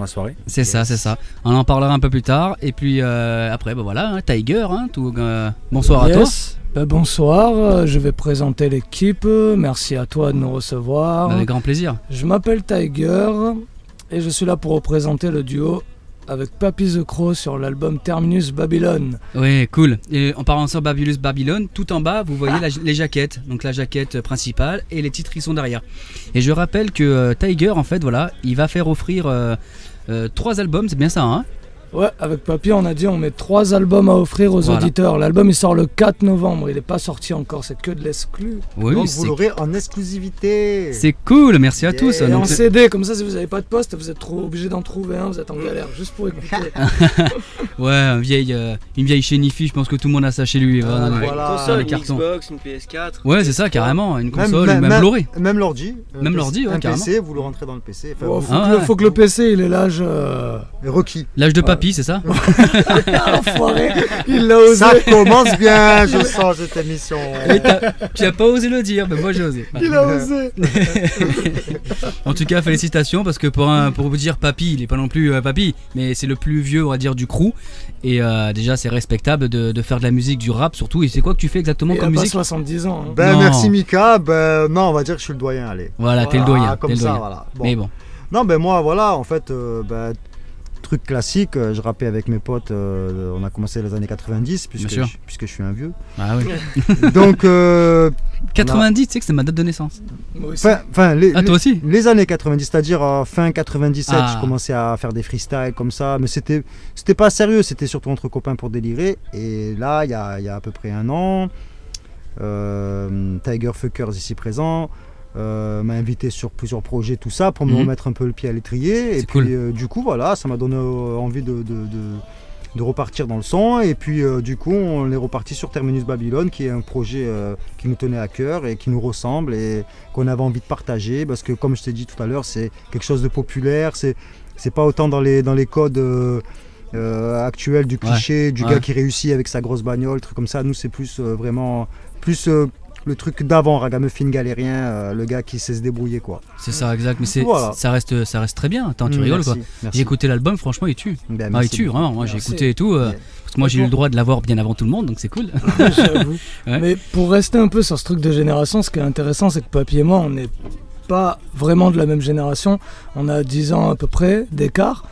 la soirée. C'est ça, c'est ça. On en parlera un peu plus tard. Et puis après, bah voilà, hein, Tiger, hein, bonsoir à toi. Bonsoir, je vais présenter l'équipe. Merci à toi de nous recevoir. Avec grand plaisir. Je m'appelle Tiger et je suis là pour représenter le duo avec Papy The Crow sur l'album Terminus Babylon. Oui, cool. Et en parlant sur Babylus Babylon, tout en bas, vous voyez les jaquettes. Donc la jaquette principale et les titres qui sont derrière. Et je rappelle que Tiger, en fait, voilà, il va faire offrir 3 albums, c'est bien ça, hein? Ouais, avec Papy, on a dit on met 3 albums à offrir aux auditeurs. L'album il sort le 4 novembre, il n'est pas sorti encore, c'est que de l'exclu. Oui, donc vous l'aurez en exclusivité. C'est cool, merci à tous. Et en CD, comme ça si vous n'avez pas de poste, vous êtes trop obligé d'en trouver un, vous êtes en galère, juste pour écouter. Ouais, une vieille chénifie, je pense que tout le monde a ça chez lui. Voilà. Une console, une Xbox, une PS4. Ouais, c'est ça, carrément, une console, même l'ordi. Même l'ordi. Même l'ordi, ouais, un carrément. PC, vous le rentrez dans le PC. Faut que le PC, il est l'âge... requis. L'âge de Papy, c'est ça? Enfoiré, il l'a osé. Ça commence bien, je sens cette émission. Tu n'as pas osé le dire, mais moi j'ai osé. Il a osé. En tout cas, félicitations parce que pour vous dire Papy, il n'est pas non plus Papy, mais c'est le plus vieux, on va dire, du crew. Et déjà, c'est respectable de faire de la musique, du rap surtout. Et c'est quoi que tu fais exactement comme musique? Il a pas 70 ans. Hein. Ben merci Mika. Ben non, on va dire que je suis le doyen, allez. Voilà, t'es le doyen. Comme ça, voilà. Bon. Mais bon. Non, ben moi, voilà, en fait, truc classique, je rappais avec mes potes, on a commencé les années 90 puisque je suis un vieux. Ah oui. Donc 90, tu sais que c'est ma date de naissance. Moi aussi. Toi aussi. Les années 90, c'est-à-dire fin 97, je commençais à faire des freestyles comme ça, mais c'était pas sérieux, c'était surtout entre copains pour délirer. Et là, il y a à peu près un an, Tiger Fuckers ici présent m'a invité sur plusieurs projets, tout ça, pour me remettre un peu le pied à l'étrier. Et puis cool. Du coup, voilà, ça m'a donné envie de repartir dans le son. Et puis du coup, on est reparti sur Terminus Babylon, qui est un projet qui nous tenait à cœur et qui nous ressemble et qu'on avait envie de partager. Parce que comme je t'ai dit tout à l'heure, c'est quelque chose de populaire. C'est pas autant dans les codes actuels du cliché, du gars qui réussit avec sa grosse bagnole, truc comme ça. Nous, c'est plus vraiment... le truc d'avant, ragamuffin galérien, le gars qui sait se débrouiller, quoi. C'est ça, exact, mais ça reste très bien. Attends, tu rigoles, quoi. J'ai écouté l'album, franchement, il tue. Il tue, vraiment. Moi, j'ai écouté et tout. Parce que moi, j'ai eu le droit de l'avoir bien avant tout le monde, donc c'est cool. J'avoue. Mais pour rester un peu sur ce truc de génération, ce qui est intéressant, c'est que Papy et moi, on n'est pas vraiment de la même génération. On a 10 ans à peu près d'écart.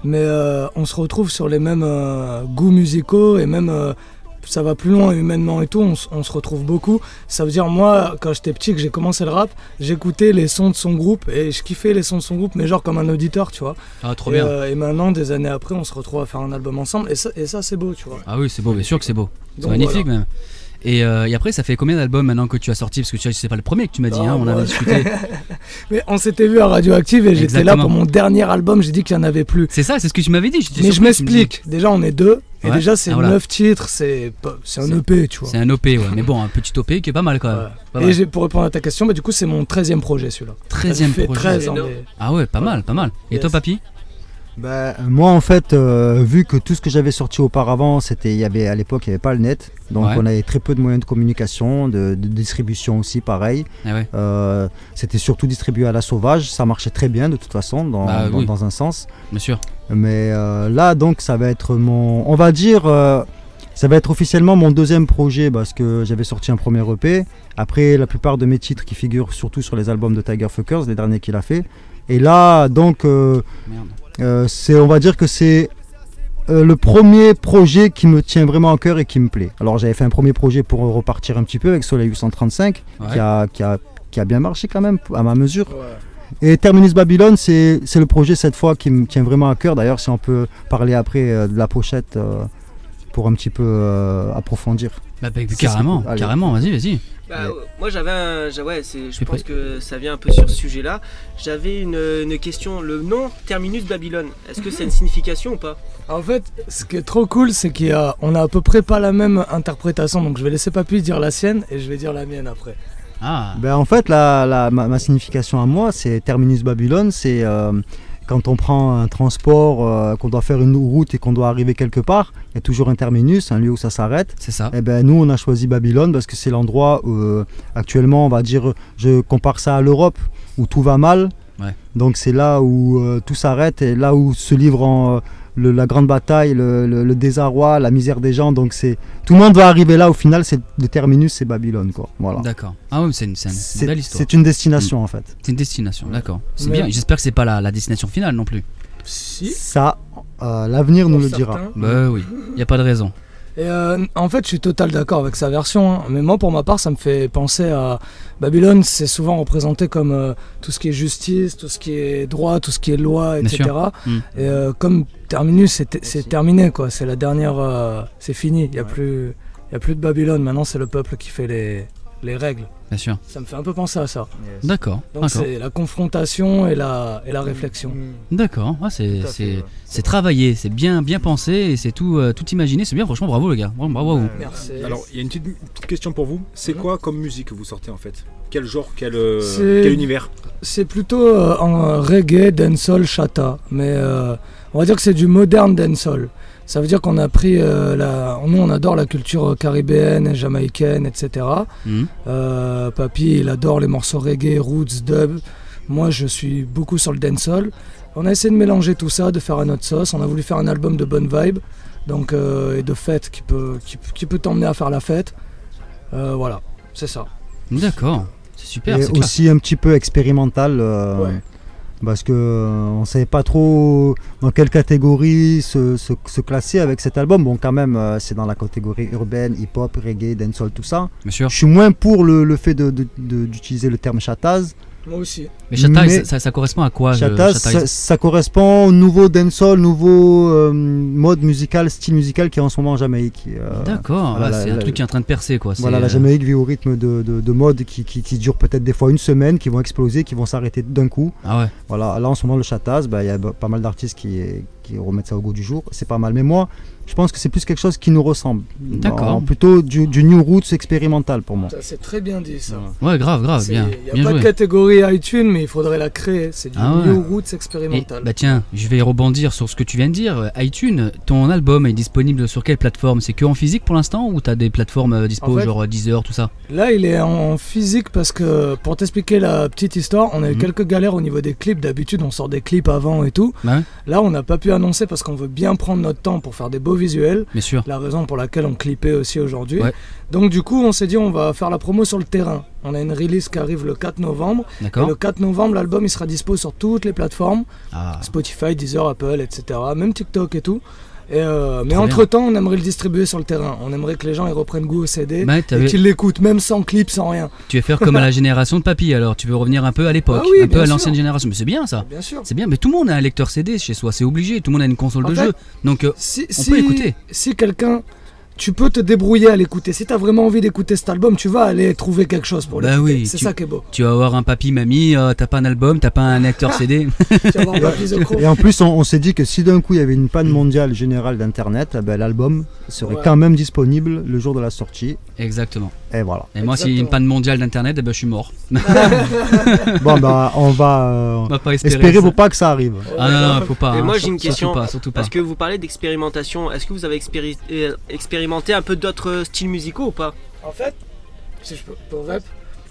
Mais on se retrouve sur les mêmes goûts musicaux et même... ça va plus loin humainement et tout, on se retrouve beaucoup. Ça veut dire, moi, quand j'étais petit, que j'ai commencé le rap, j'écoutais les sons de son groupe et je kiffais les sons de son groupe, mais genre comme un auditeur, tu vois. Ah, trop bien. Et maintenant, des années après, on se retrouve à faire un album ensemble et ça c'est beau, tu vois. Ah oui, c'est beau, bien sûr que c'est beau. C'est magnifique, voilà. Même. Et après, ça fait combien d'albums maintenant que tu as sorti? Parce que c'est pas le premier que tu m'as dit, on avait discuté. Mais on s'était vu à Radioactive et j'étais là pour mon dernier album, j'ai dit qu'il n'y en avait plus. C'est ça, c'est ce que tu m'avais dit. Mais je m'explique, déjà on est 2. Et déjà c'est 9 titres, c'est un EP, tu vois. C'est un EP, ouais, mais bon, un petit EP qui est pas mal quand même. Ouais. Et pour répondre à ta question, du coup c'est mon 13e projet celui-là. 13e projet. 13 ans. Ah ouais, pas mal. Et toi, Papy? Moi en fait, vu que tout ce que j'avais sorti auparavant, à l'époque il n'y avait pas le net, donc on avait très peu de moyens de communication, de distribution aussi pareil. C'était surtout distribué à la sauvage, ça marchait très bien de toute façon dans un sens. Bien sûr. Mais là donc ça va être on va dire, ça va être officiellement mon 2e projet parce que j'avais sorti un premier EP. Après la plupart de mes titres qui figurent surtout sur les albums de Tiger Fuckers, les derniers qu'il a fait. Et là donc on va dire que c'est le premier projet qui me tient vraiment à cœur et qui me plaît. Alors j'avais fait un premier projet pour repartir un petit peu avec Soleil 835 qui a bien marché quand même à ma mesure. Et Terminus Babylon, c'est le projet cette fois qui me tient vraiment à cœur. D'ailleurs, si on peut parler après de la pochette pour un petit peu approfondir. Carrément, vas-y. Moi je pense que ça vient un peu sur ce sujet-là. J'avais une question, le nom Terminus Babylon, est-ce que c'est une signification ou pas? En fait, ce qui est trop cool, c'est qu'on a à peu près pas la même interprétation, donc je vais laisser Papy dire la sienne et je vais dire la mienne après. En fait, ma signification à moi, c'est Terminus Babylon, c'est quand on prend un transport, qu'on doit faire une route et qu'on doit arriver quelque part, il y a toujours un terminus, un lieu où ça s'arrête. C'est ça. Et nous, on a choisi Babylone parce que c'est l'endroit où, actuellement, on va dire, je compare ça à l'Europe, où tout va mal. Ouais. Donc c'est là où tout s'arrête et là où se livre la grande bataille, le désarroi, la misère des gens. Donc tout le monde va arriver là. Au final, le terminus, c'est Babylone, quoi. Voilà. D'accord. Ah oui, c'est une belle histoire. C'est une destination en fait. C'est une destination, d'accord. C'est bien. J'espère que c'est pas la destination finale non plus. Si. Ça, l'avenir nous le dira. Bah oui, il y a pas de raison. Et en fait, je suis total d'accord avec sa version, hein. Mais moi, pour ma part, ça me fait penser à Babylone. C'est souvent représenté comme tout ce qui est justice, tout ce qui est droit, tout ce qui est loi, etc. Et comme Terminus, c'est terminé, quoi. C'est la dernière, c'est fini. Il y a plus de Babylone. Maintenant, c'est le peuple qui fait les règles. Bien sûr. Ça me fait un peu penser à ça. Yes. D'accord. Donc c'est la confrontation et la réflexion. D'accord. Ouais, c'est travaillé, c'est bien pensé et c'est tout imaginé. C'est bien, franchement, bravo les gars. Bravo à vous. Merci. Alors, il y a une petite question pour vous. C'est quoi comme musique que vous sortez en fait? Quel genre, quel univers? C'est plutôt en reggae, dancehall, chata. Mais on va dire que c'est du moderne dancehall. Ça veut dire qu'on a pris, nous on adore la culture caribéenne, jamaïcaine, etc. Papy il adore les morceaux reggae, roots, dub. Moi je suis beaucoup sur le dancehall. On a essayé de mélanger tout ça, de faire à notre sauce. On a voulu faire un album de bonne vibe, donc, et de fête qui peut t'emmener à faire la fête. Voilà, c'est ça. D'accord, c'est super. Et aussi un petit peu expérimental. Ouais. Parce qu'on ne savait pas trop dans quelle catégorie se classer avec cet album. Bon, quand même, c'est dans la catégorie urbaine, hip-hop, reggae, dancehall, tout ça. Bien sûr. Je suis moins pour le fait d'utiliser le terme chataz. Moi aussi. Mais chataise, ça correspond à quoi? Chataise, ça correspond au nouveau dancehall, nouveau mode musical, style musical qui est en ce moment en Jamaïque. D'accord, voilà, c'est un truc qui est en train de percer, quoi. Voilà, la Jamaïque vit au rythme de mode qui dure peut-être des fois une semaine, qui vont exploser, qui vont s'arrêter d'un coup. Ah ouais. Voilà, là en ce moment le chataise, il y a pas mal d'artistes qui remettent ça au goût du jour, c'est pas mal. Mais moi, je pense que c'est plus quelque chose qui nous ressemble. D'accord. Plutôt du new roots expérimental pour moi. Ça, c'est très bien dit ça. Ouais, grave, bien. Il n'y a pas de catégorie iTunes, mais il faudrait la créer. C'est du new roots expérimental. Et, bah tiens, je vais rebondir sur ce que tu viens de dire. iTunes, ton album est disponible sur quelle plateforme? C'est que en physique pour l'instant ou tu as des plateformes dispo, en fait, genre Deezer, tout ça? Là, il est en physique parce que, pour t'expliquer la petite histoire, on a eu quelques galères au niveau des clips. D'habitude, on sort des clips avant et tout. Ouais. Là, on n'a pas pu annoncer parce qu'on veut bien prendre notre temps pour faire des beaux visuels. Bien sûr. La raison pour laquelle on clippait aussi aujourd'hui. Ouais. Donc du coup, on s'est dit on va faire la promo sur le terrain. On a une release qui arrive le 4 novembre. D'accord. Et le 4 novembre, l'album il sera dispo sur toutes les plateformes. Spotify, Deezer, Apple, etc. Même TikTok et tout. Mais entre-temps, on aimerait le distribuer sur le terrain. On aimerait que les gens ils reprennent goût au CD et qu'ils l'écoutent, même sans clip, sans rien. Tu veux faire comme à la génération de papy alors? Tu veux revenir un peu à l'époque, un peu à l'ancienne génération. Mais c'est bien ça. Bien sûr. C'est bien, mais tout le monde a un lecteur CD chez soi, c'est obligé. Tout le monde a une console de jeu. Donc on peut écouter. Si quelqu'un... Tu peux te débrouiller à l'écouter. Si tu as vraiment envie d'écouter cet album, tu vas aller trouver quelque chose pour l'écouter. Oui, c'est ça qui est beau. Tu vas avoir un papy, mamie, t'as pas un album, t'as pas un lecteur CD. Et en plus, on s'est dit que si d'un coup il y avait une panne mondiale générale d'internet, l'album serait quand même disponible le jour de la sortie. Exactement. Et voilà. Et moi, s'il y a une panne mondiale d'internet, je suis mort. Bon, on va pas espérer pour pas que ça arrive. Ah non, faut pas. Et moi, j'ai une question. Surtout pas. Parce que vous parlez d'expérimentation. Est-ce que vous avez expérimenté un peu d'autres styles musicaux ou pas? En fait, si je peux rap.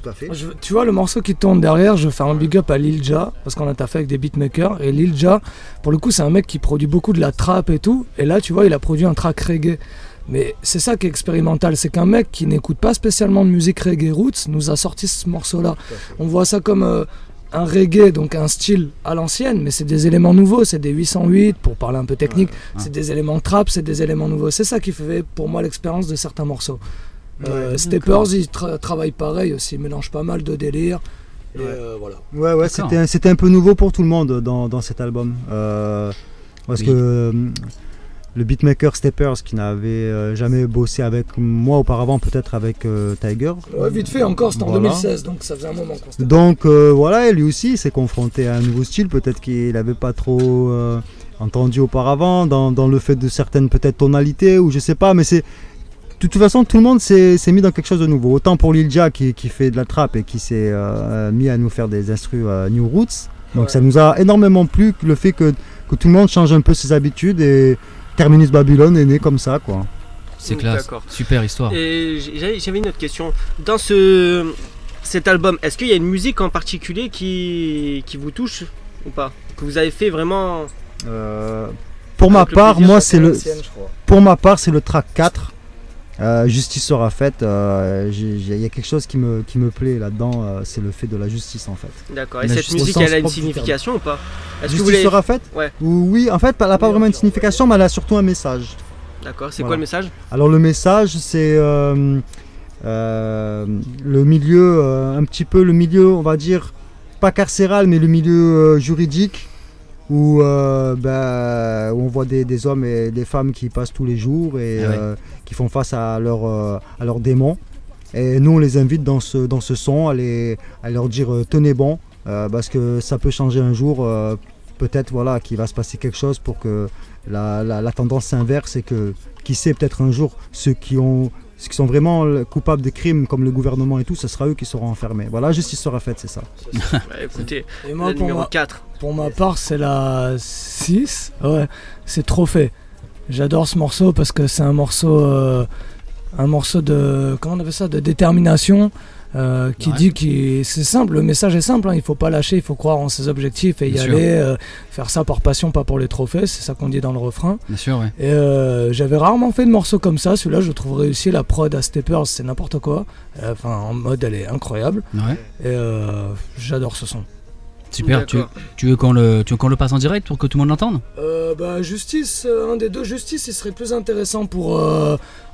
Tout à fait. Tu vois le morceau qui tourne derrière, je fais un big up à Lil Ja parce qu'on a taffé avec des beatmakers. Et Lil Ja, pour le coup, c'est un mec qui produit beaucoup de la trap et tout. Et là, tu vois, il a produit un track reggae. Mais c'est ça qui est expérimental, c'est qu'un mec qui n'écoute pas spécialement de musique reggae roots nous a sorti ce morceau-là. On voit ça comme un reggae, donc un style à l'ancienne, mais c'est des éléments nouveaux, c'est des 808 pour parler un peu technique, c'est des éléments trap, c'est des éléments nouveaux. C'est ça qui fait pour moi l'expérience de certains morceaux. Steppers, ils travaillent pareil aussi, ils mélangent pas mal de délire. Et voilà. Ouais, c'était un peu nouveau pour tout le monde dans cet album. Parce que le beatmaker Steppers, qui n'avait jamais bossé avec moi auparavant, peut-être avec Tiger. Ouais, vite fait encore, c'était en 2016, donc ça faisait un moment qu'on s'était... Donc voilà, et lui aussi s'est confronté à un nouveau style, peut-être qu'il n'avait pas trop entendu auparavant, dans le fait de certaines peut-être tonalités, ou je sais pas, mais c'est... De toute façon, tout le monde s'est mis dans quelque chose de nouveau. Autant pour Lil Ja qui fait de la trap et qui s'est mis à nous faire des instrus New Roots. Donc ça nous a énormément plu, le fait que tout le monde change un peu ses habitudes, et Terminus Babylone est né comme ça, quoi. C'est classe, super histoire. Et j'avais une autre question. Dans ce cet album, est-ce qu'il y a une musique en particulier qui vous touche ou pas? Que vous avez fait vraiment Pour ma part, c'est le track 4. Justice sera faite. Il y a quelque chose qui me plaît là-dedans, c'est le fait de la justice en fait. D'accord. Et cette musique, elle a une signification ou pas? Justice sera faite? Ouais. Oui, en fait, elle n'a pas vraiment une signification, mais elle a surtout un message. D'accord. C'est quoi le message? Alors le message, c'est le milieu, un petit peu le milieu, on va dire, pas carcéral, mais le milieu juridique. Où on voit des hommes et des femmes qui passent tous les jours et qui font face à leurs démons. Et nous, on les invite dans ce son à leur dire tenez bon, parce que ça peut changer un jour. Peut-être qu'il va se passer quelque chose pour que la tendance s'inverse et que, qui sait, peut-être un jour, ceux qui sont vraiment coupables de crimes comme le gouvernement et tout, ce sera eux qui seront enfermés. Voilà, justice sera faite, c'est ça. Écoutez, et moi, numéro 4. Pour ma part, c'est la 6. Ouais, c'est Trophée. J'adore ce morceau parce que c'est un morceau de, comment on appelle ça, de détermination. Qui dit que c'est simple, le message est simple, hein, il faut pas lâcher, il faut croire en ses objectifs et Bien y aller, faire ça par passion, pas pour les trophées, c'est ça qu'on dit dans le refrain. Bien sûr, ouais. Et j'avais rarement fait de morceaux comme ça, celui-là je trouve réussi, la prod à Steppers c'est n'importe quoi, en mode elle est incroyable, et j'adore ce son. Super, tu veux qu'on le passe en direct pour que tout le monde l'entende? Justice, un des deux, Justice, il serait plus intéressant pour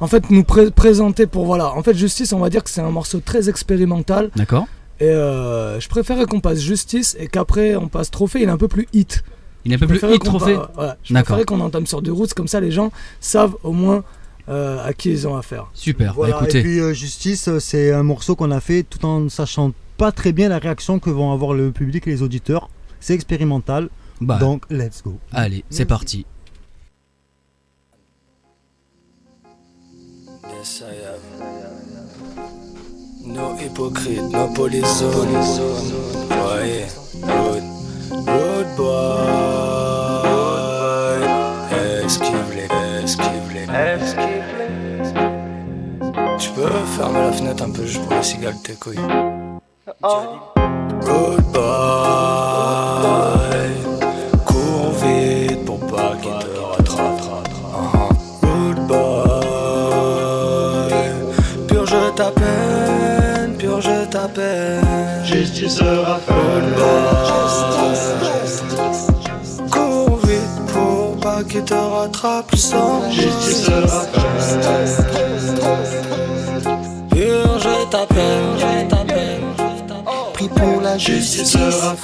en fait nous présenter pour voilà. En fait, Justice, on va dire que c'est un morceau très expérimental. D'accord. Et je préférais qu'on passe Justice et qu'après on passe Trophée, il est un peu plus hit. Il est un peu plus hit, Trophée. Je préférais qu'on entame sur des routes, comme ça les gens savent au moins à qui ils ont affaire. Super, voilà, écoutez. Et puis Justice, c'est un morceau qu'on a fait tout en sachant pas très bien la réaction que vont avoir le public et les auditeurs. C'est expérimental, donc let's go. Allez, c'est parti. Yes, I am. No hypocrite, no police zone. Ouais, road boy. Esquive-les. Tu peux fermer la fenêtre un peu juste pour les cigales tes couilles. Road boy, cours vite pour pas qu'il te rattrape. Road boy, purge ta peine. Justice sera faite. Cours vite pour pas qu'il te rattrape sans. Justice sera faite. Purge ta peine. Prie pour la justice, on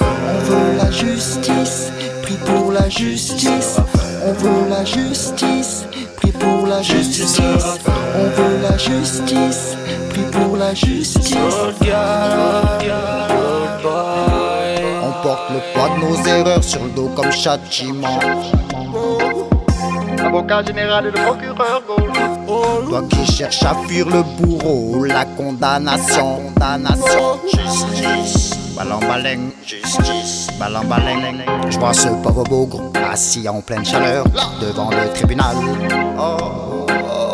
veut la justice. Prie pour la justice, on veut la justice. Prie pour la justice, on veut la justice. Prie pour la justice. On porte le poids de nos erreurs sur le dos comme châtiment. Avocat général et le procureur gauche. Toi qui cherches à fuir le bourreau, la condamnation. Justice, balambaleng, justice, balambaleng. Je vois ce pauvre bougre assis en pleine chaleur devant le tribunal.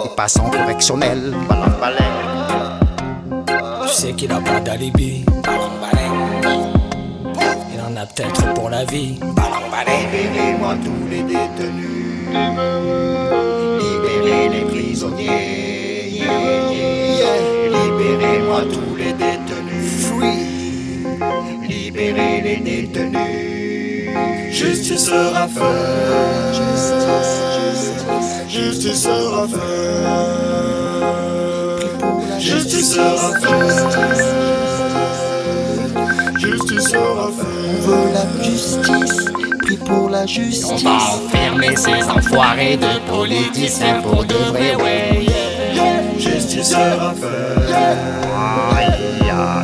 Il passe en correctionnel, balambaleng. Tu sais qu'il a pas d'alibi, balambaleng. Il en a peut-être pour la vie, balambaleng. Libérez-moi tous les détenus, libérez les prisonniers, libérez-moi tous les détenus, free, libérez les détenus. Justice sera faite, justice sera faite, justice sera faite, justice sera faite. On veut la justice. Pour la justice. On va enfermer ces enfoirés de politiciens pour de vrai, ouais. Justice sera faite.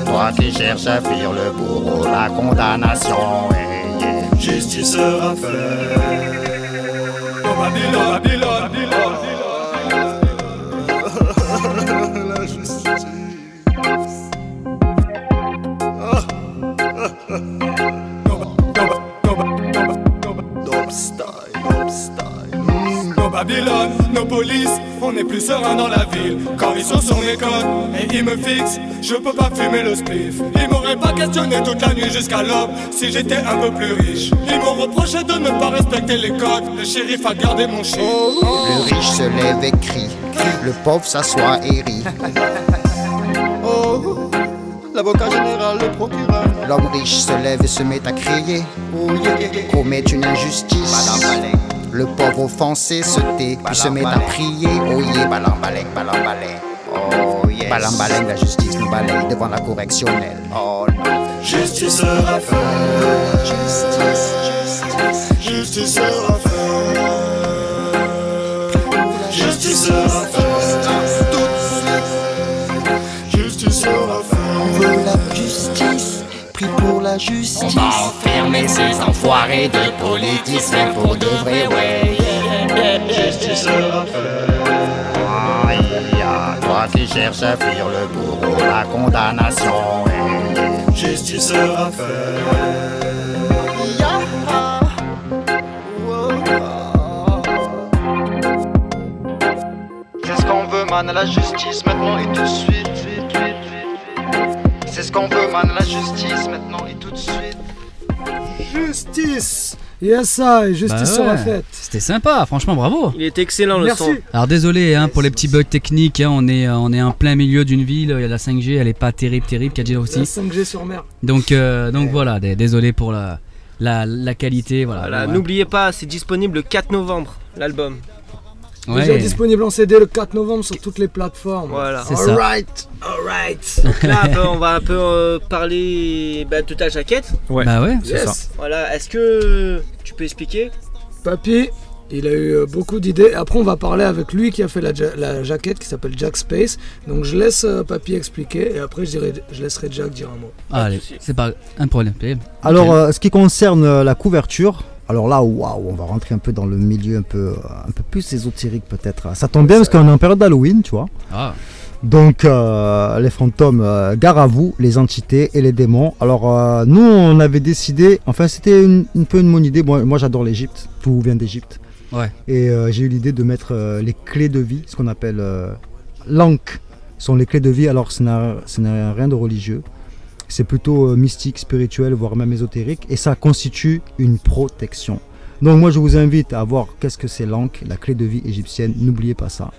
Toi qui cherches à fuir le bourreau, la condamnation, ouais. Justice sera faite. La justice. Babylone, nos polices, on est plus serein dans la ville. Quand ils sont sur mes côtes et ils me fixent, je peux pas fumer le spliff. Ils m'auraient pas questionné toute la nuit jusqu'à l'aube si j'étais un peu plus riche. Ils m'ont reproché de ne pas respecter les codes. Le shérif a gardé mon shit. Le riche se lève et crie, le pauvre s'assoit et rit. Oh, l'avocat général, le procureur. L'homme riche se lève et se met à crier, Oh yeah, yeah, yeah. commet une injustice. Le pauvre offensé se tait, puis se met à prier. Oh yeah, balambaleng, balambaleng. Oh yes. Balambaleng, la justice nous balaye devant la correctionnelle. Oh non. Justice sera faite. Justice, justice, Justice sera faite. Justice sera faite. Tout de suite. Justice sera faite. On veut la justice. Prie pour la justice. On va enfermer ces enfoirés de politiciens pour de vrai, ouais. Justice sera faite. Toi qui cherches à fuir le bourreau, la condamnation. Justice sera faite. C'est ce qu'on veut, man, la justice maintenant et tout de suite. C'est ce qu'on veut, man, la justice maintenant et tout de suite. Justice. Yes, ça, et justice sera faite. C'était sympa, franchement, bravo. Il est excellent le son. Alors désolé hein, pour les petits bugs techniques, hein, on est en plein milieu d'une ville, il y a la 5G, elle est pas terrible, 4G aussi. La 5G sur mer. Donc voilà, désolé pour la qualité. Voilà. N'oubliez pas, c'est disponible le 4 novembre, l'album. Ouais. Déjà disponible en CD le 4 novembre sur toutes les plateformes. Voilà. C'est ça. Alright. Donc là, on va un peu parler de ta jaquette. Ouais. Bah ouais, c'est ça. Voilà, est-ce que tu peux expliquer? Papy, il a eu beaucoup d'idées. Après, on va parler avec lui qui a fait la jaquette qui s'appelle Jack Space. Donc, je laisse Papy expliquer et après, je laisserai Jack dire un mot. Allez, c'est pas un problème. Alors, ce qui concerne la couverture, alors là, waouh, on va rentrer un peu dans le milieu un peu plus ésotérique peut-être. Ça tombe bien parce qu'on est en période d'Halloween, tu vois. Ah. Donc, les fantômes, gare à vous, les entités et les démons. Alors, nous, on avait décidé, enfin, c'était un peu une bonne idée. Moi j'adore l'Égypte, tout vient d'Égypte. Ouais. Et j'ai eu l'idée de mettre les clés de vie, ce qu'on appelle l'Ankh, sont les clés de vie. Alors, ce n'est rien de religieux. C'est plutôt mystique, spirituel, voire même ésotérique. Et ça constitue une protection. Donc, moi, je vous invite à voir qu'est-ce que c'est l'Ankh, la clé de vie égyptienne. N'oubliez pas ça.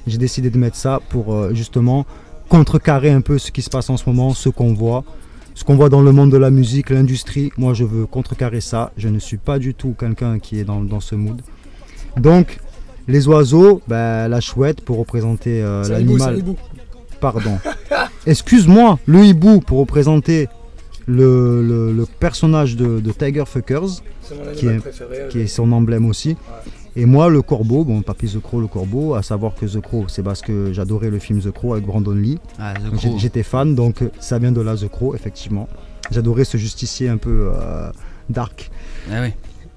J'ai décidé de mettre ça pour justement contrecarrer un peu ce qui se passe en ce moment, ce qu'on voit dans le monde de la musique, l'industrie. Moi, je veux contrecarrer ça. Je ne suis pas du tout quelqu'un qui est dans ce mood. Donc, les oiseaux, la chouette pour représenter l'animal. Pardon. Excuse-moi, le hibou pour représenter le personnage de Tiger Fuckers, qui est son emblème aussi. Ouais. Et moi, le corbeau, Papy The Crow, le corbeau, à savoir que The Crow, c'est parce que j'adorais le film The Crow avec Brandon Lee. Ah, j'étais fan, donc ça vient de là, The Crow, effectivement. J'adorais ce justicier un peu dark. Ah oui.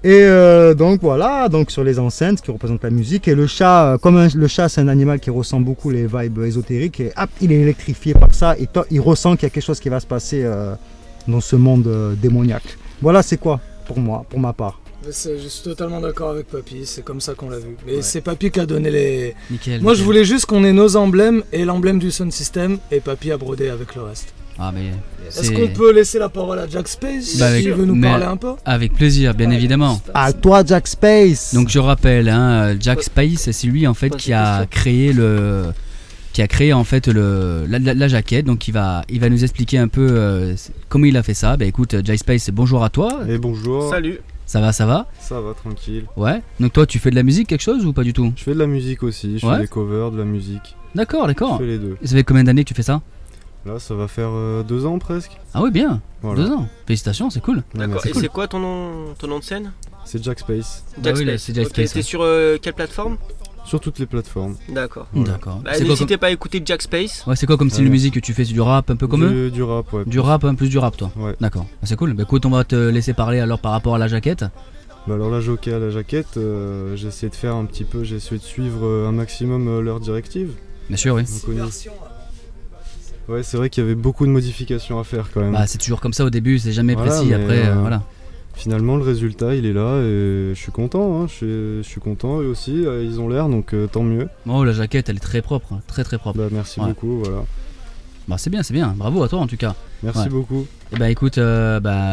Et donc voilà, donc sur les enceintes qui représentent la musique. Et le chat, le chat c'est un animal qui ressent beaucoup les vibes ésotériques. Et hop, il est électrifié par ça. Et il ressent qu'il y a quelque chose qui va se passer dans ce monde démoniaque. Voilà, c'est quoi pour moi, pour ma part. Je suis totalement d'accord avec Papy, c'est comme ça qu'on l'a vu. Mais c'est Papy qui a donné les... Nickel, moi je voulais juste qu'on ait nos emblèmes et l'emblème du Sound System et Papy a brodé avec le reste. Ah mais... Est-ce qu'on peut laisser la parole à Jack Space s'il veut nous parler un peu? Avec plaisir, bien évidemment. À toi Jack Space. Donc je rappelle, Jack Space, c'est lui en fait qui a créé en fait la jaquette, donc il va nous expliquer un peu comment il a fait ça. Écoute, Jack Space, bonjour à toi. Et bonjour. Salut. Ça va? Ça va, tranquille. Ouais. Donc toi, tu fais de la musique, quelque chose ou pas du tout? Je fais de la musique aussi, je fais des covers, de la musique. D'accord. Je fais les deux. Et ça fait combien d'années que tu fais ça? Là, ça va faire 2 ans presque. Ah oui, bien. Voilà. 2 ans. Félicitations, c'est cool. D'accord. Et c'est quoi ton nom de scène? C'est Jack Space. Jack Space. C'est Jack Space. T'es sur quelle plateforme? Sur toutes les plateformes. D'accord. Voilà. D'accord. N'hésitez pas à écouter Jack Space. Ouais, c'est quoi comme style de musique que tu fais? Du rap un peu comme eux? Du rap, ouais. Du rap, plus du rap, toi? Ouais. D'accord. C'est cool. Écoute, on va te laisser parler alors par rapport à la jaquette. Alors la jaquette, j'ai essayé de faire un petit peu, j'ai essayé de suivre un maximum leurs directives. Bien sûr, oui. Ouais, c'est vrai qu'il y avait beaucoup de modifications à faire quand même. C'est toujours comme ça au début, c'est jamais précis, après voilà. finalement, le résultat, il est là et je suis content. Hein. Je suis content, eux aussi, ils ont l'air, donc tant mieux. Oh, la jaquette, elle est très propre, hein. Très très propre. Bah, merci beaucoup, voilà. Bah, c'est bien. Bravo à toi en tout cas. Merci beaucoup. Et bah écoute,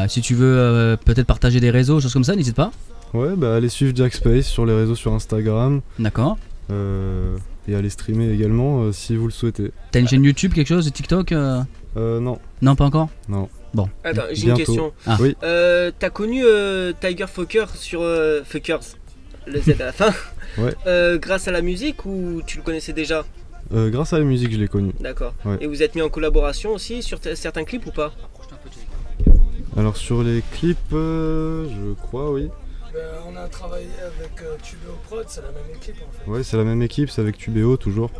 si tu veux peut-être partager des réseaux, choses comme ça, n'hésite pas. Ouais, bah allez suivre Jack Space sur les réseaux, sur Instagram. D'accord. Et allez streamer également si vous le souhaitez. T'as une chaîne YouTube, quelque chose, TikTok Non. Non, pas encore. Non. Bon. Attends, j'ai une question. Ah. Oui. T'as connu Tiger Fucker sur Fuckers, le Z à la fin. Ouais. Grâce à la musique ou tu le connaissais déjà? Grâce à la musique, je l'ai connu. D'accord. Ouais. Et vous êtes mis en collaboration aussi sur certains clips ou pas? Alors sur les clips, je crois, oui. On a travaillé avec Tubeo Prod, c'est la même équipe en fait. Ouais, c'est la même équipe, c'est avec Tubeo toujours.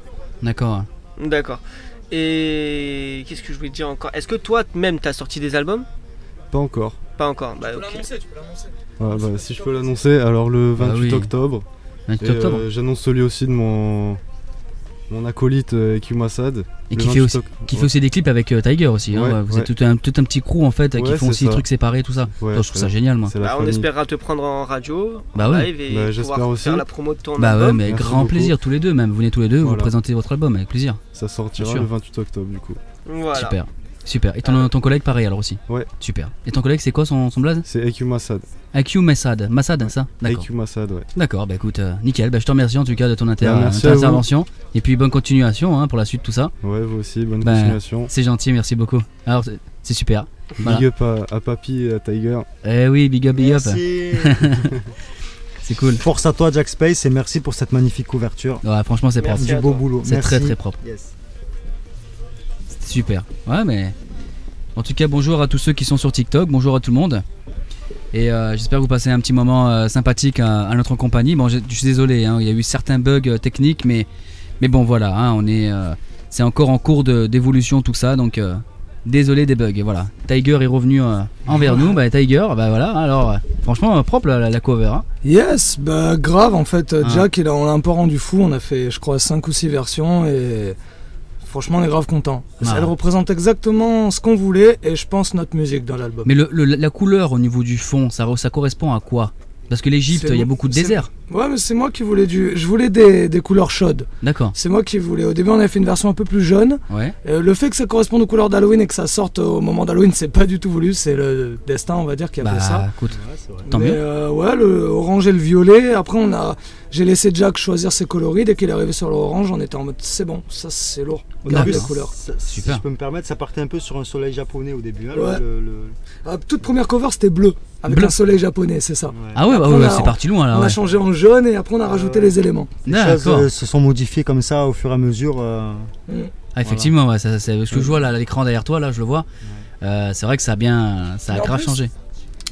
D'accord. D'accord. Et qu'est-ce que je voulais te dire encore? Est-ce que toi-même t'as sorti des albums? Pas encore. Pas encore, bah ok. Tu peux l'annoncer. Ah, bah, si je peux l'annoncer, alors le 28 octobre. 28 octobre. J'annonce celui aussi de mon acolyte EQ Massad. Et qui fait aussi des clips avec Tiger aussi. Hein. Ouais, vous êtes tout un petit crew en fait qui font aussi des trucs séparés, tout ça. Ouais, je trouve ça génial, moi. On espérera te prendre en radio, bah en ouais. live et pouvoir aussi faire la promo de ton album. Bah ouais, mais avec grand plaisir, tous les deux même. Vous venez tous les deux, vous présentez votre album avec plaisir. Ça sortira le 28 octobre du coup. Voilà. Super. Et ton collègue pareil alors aussi. Ouais. Super. Et ton collègue c'est quoi son blaze? C'est EQ Massad. EQ Massad, ça? D'accord. EQ Massad, ouais. D'accord, bah écoute, nickel. Bah, je te remercie en tout cas de ton merci intervention. Et puis bonne continuation hein, pour la suite tout ça. Ouais, vous aussi, bonne continuation. C'est gentil, merci beaucoup. Alors c'est super. Big up à Papy et à Tiger. Eh oui, big up. C'est cool. Force à toi Jack Space et merci pour cette magnifique couverture. Ouais, franchement c'est propre. Du beau boulot. C'est très très propre. Yes. Super. Ouais, mais en tout cas bonjour à tous ceux qui sont sur TikTok, bonjour à tout le monde. Et j'espère que vous passez un petit moment sympathique à notre compagnie. Bon, je suis désolé, hein, il y a eu certains bugs techniques, mais bon voilà, hein, c'est encore en cours d'évolution tout ça, donc désolé des bugs. Et voilà, Tiger est revenu envers nous. Bah Tiger, bah voilà. Alors franchement propre la cover. Hein. Yes, bah grave en fait. Jack, on l'a un peu rendu fou. On a fait, je crois, 5 ou 6 versions et franchement, on est grave content. Elle représente exactement ce qu'on voulait et je pense notre musique dans l'album. Mais la couleur au niveau du fond, ça correspond à quoi? Parce que l'Égypte, il y a beaucoup de désert. Ouais, mais c'est moi qui voulais je voulais des couleurs chaudes. D'accord. C'est moi qui voulais. Au début, on avait fait une version un peu plus jaune. Ouais. Le fait que ça corresponde aux couleurs d'Halloween et que ça sorte au moment d'Halloween, c'est pas du tout voulu. C'est le destin, on va dire, qui a fait ça. Écoute, tant mieux. Ouais, le orange et le violet. Après, j'ai laissé Jack choisir ses coloris. Dès qu'il est arrivé sur l'orange, on était en mode c'est bon, ça c'est lourd. Gardez la couleur. Si je peux me permettre, ça partait un peu sur un soleil japonais au début. Hein, ouais. Toute première cover c'était bleu, avec un soleil japonais, c'est ça. Ouais. Ah ouais, c'est parti loin là. On a changé en jaune et après on a rajouté les éléments. Les choses se sont modifiées comme ça au fur et à mesure. Ah, effectivement, ouais, c'est ce que je vois là à l'écran derrière toi, là je le vois. C'est vrai que ça a grave changé.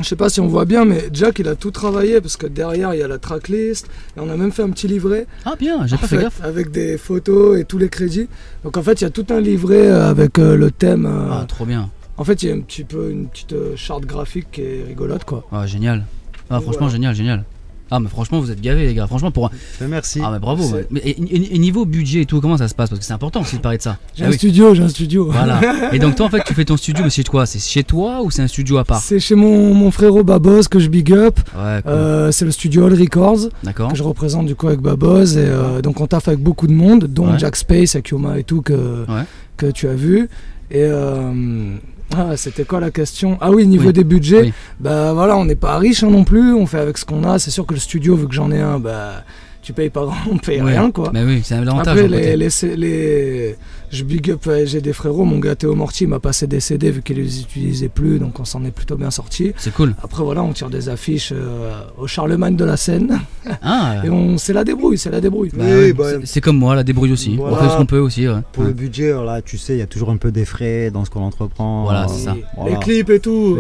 Je sais pas si on voit bien, mais Jack il a tout travaillé parce que derrière il y a la tracklist et on a même fait un petit livret. Ah bien, j'ai pas fait gaffe. Avec des photos et tous les crédits. Donc en fait il y a tout un livret avec le thème. Ah trop bien. En fait il y a une petite charte graphique qui est rigolote quoi. Ah génial. Ah franchement génial. Ah mais franchement vous êtes gavés les gars, franchement pour... Merci. Ah mais bravo. Mais, et niveau budget et tout, comment ça se passe? Parce que c'est important aussi de parler de ça. J'ai un studio. Voilà. Et donc toi en fait tu fais ton studio, mais c'est quoi? C'est chez toi ou c'est un studio à part? C'est chez mon frérot Babos que je big up. Ouais, cool. C'est le studio All Records. D'accord. Que je représente du coup avec Babos. Et donc on taffe avec beaucoup de monde, dont Jack Space, Akuma et tout que tu as vu. Et... c'était quoi la question? Ah oui, niveau des budgets, bah voilà, on n'est pas riche non plus, on fait avec ce qu'on a. C'est sûr que le studio, vu que j'en ai un, bah tu payes pas grand, on paye rien quoi. Mais oui, c'est un avantage. Après je big up, j'ai des frérots, mon gars Théo Mortier m'a passé des CD vu qu'il les utilisait plus, donc on s'en est plutôt bien sorti. C'est cool. Après voilà, on tire des affiches au Charlemagne de la Seine. Ah. Et c'est la débrouille. Bah, c'est comme moi, la débrouille aussi. Voilà. On fait ce qu'on peut aussi. Ouais. Pour le budget, là, tu sais, il y a toujours un peu des frais dans ce qu'on entreprend. Voilà, c'est ça. Les clips et tout.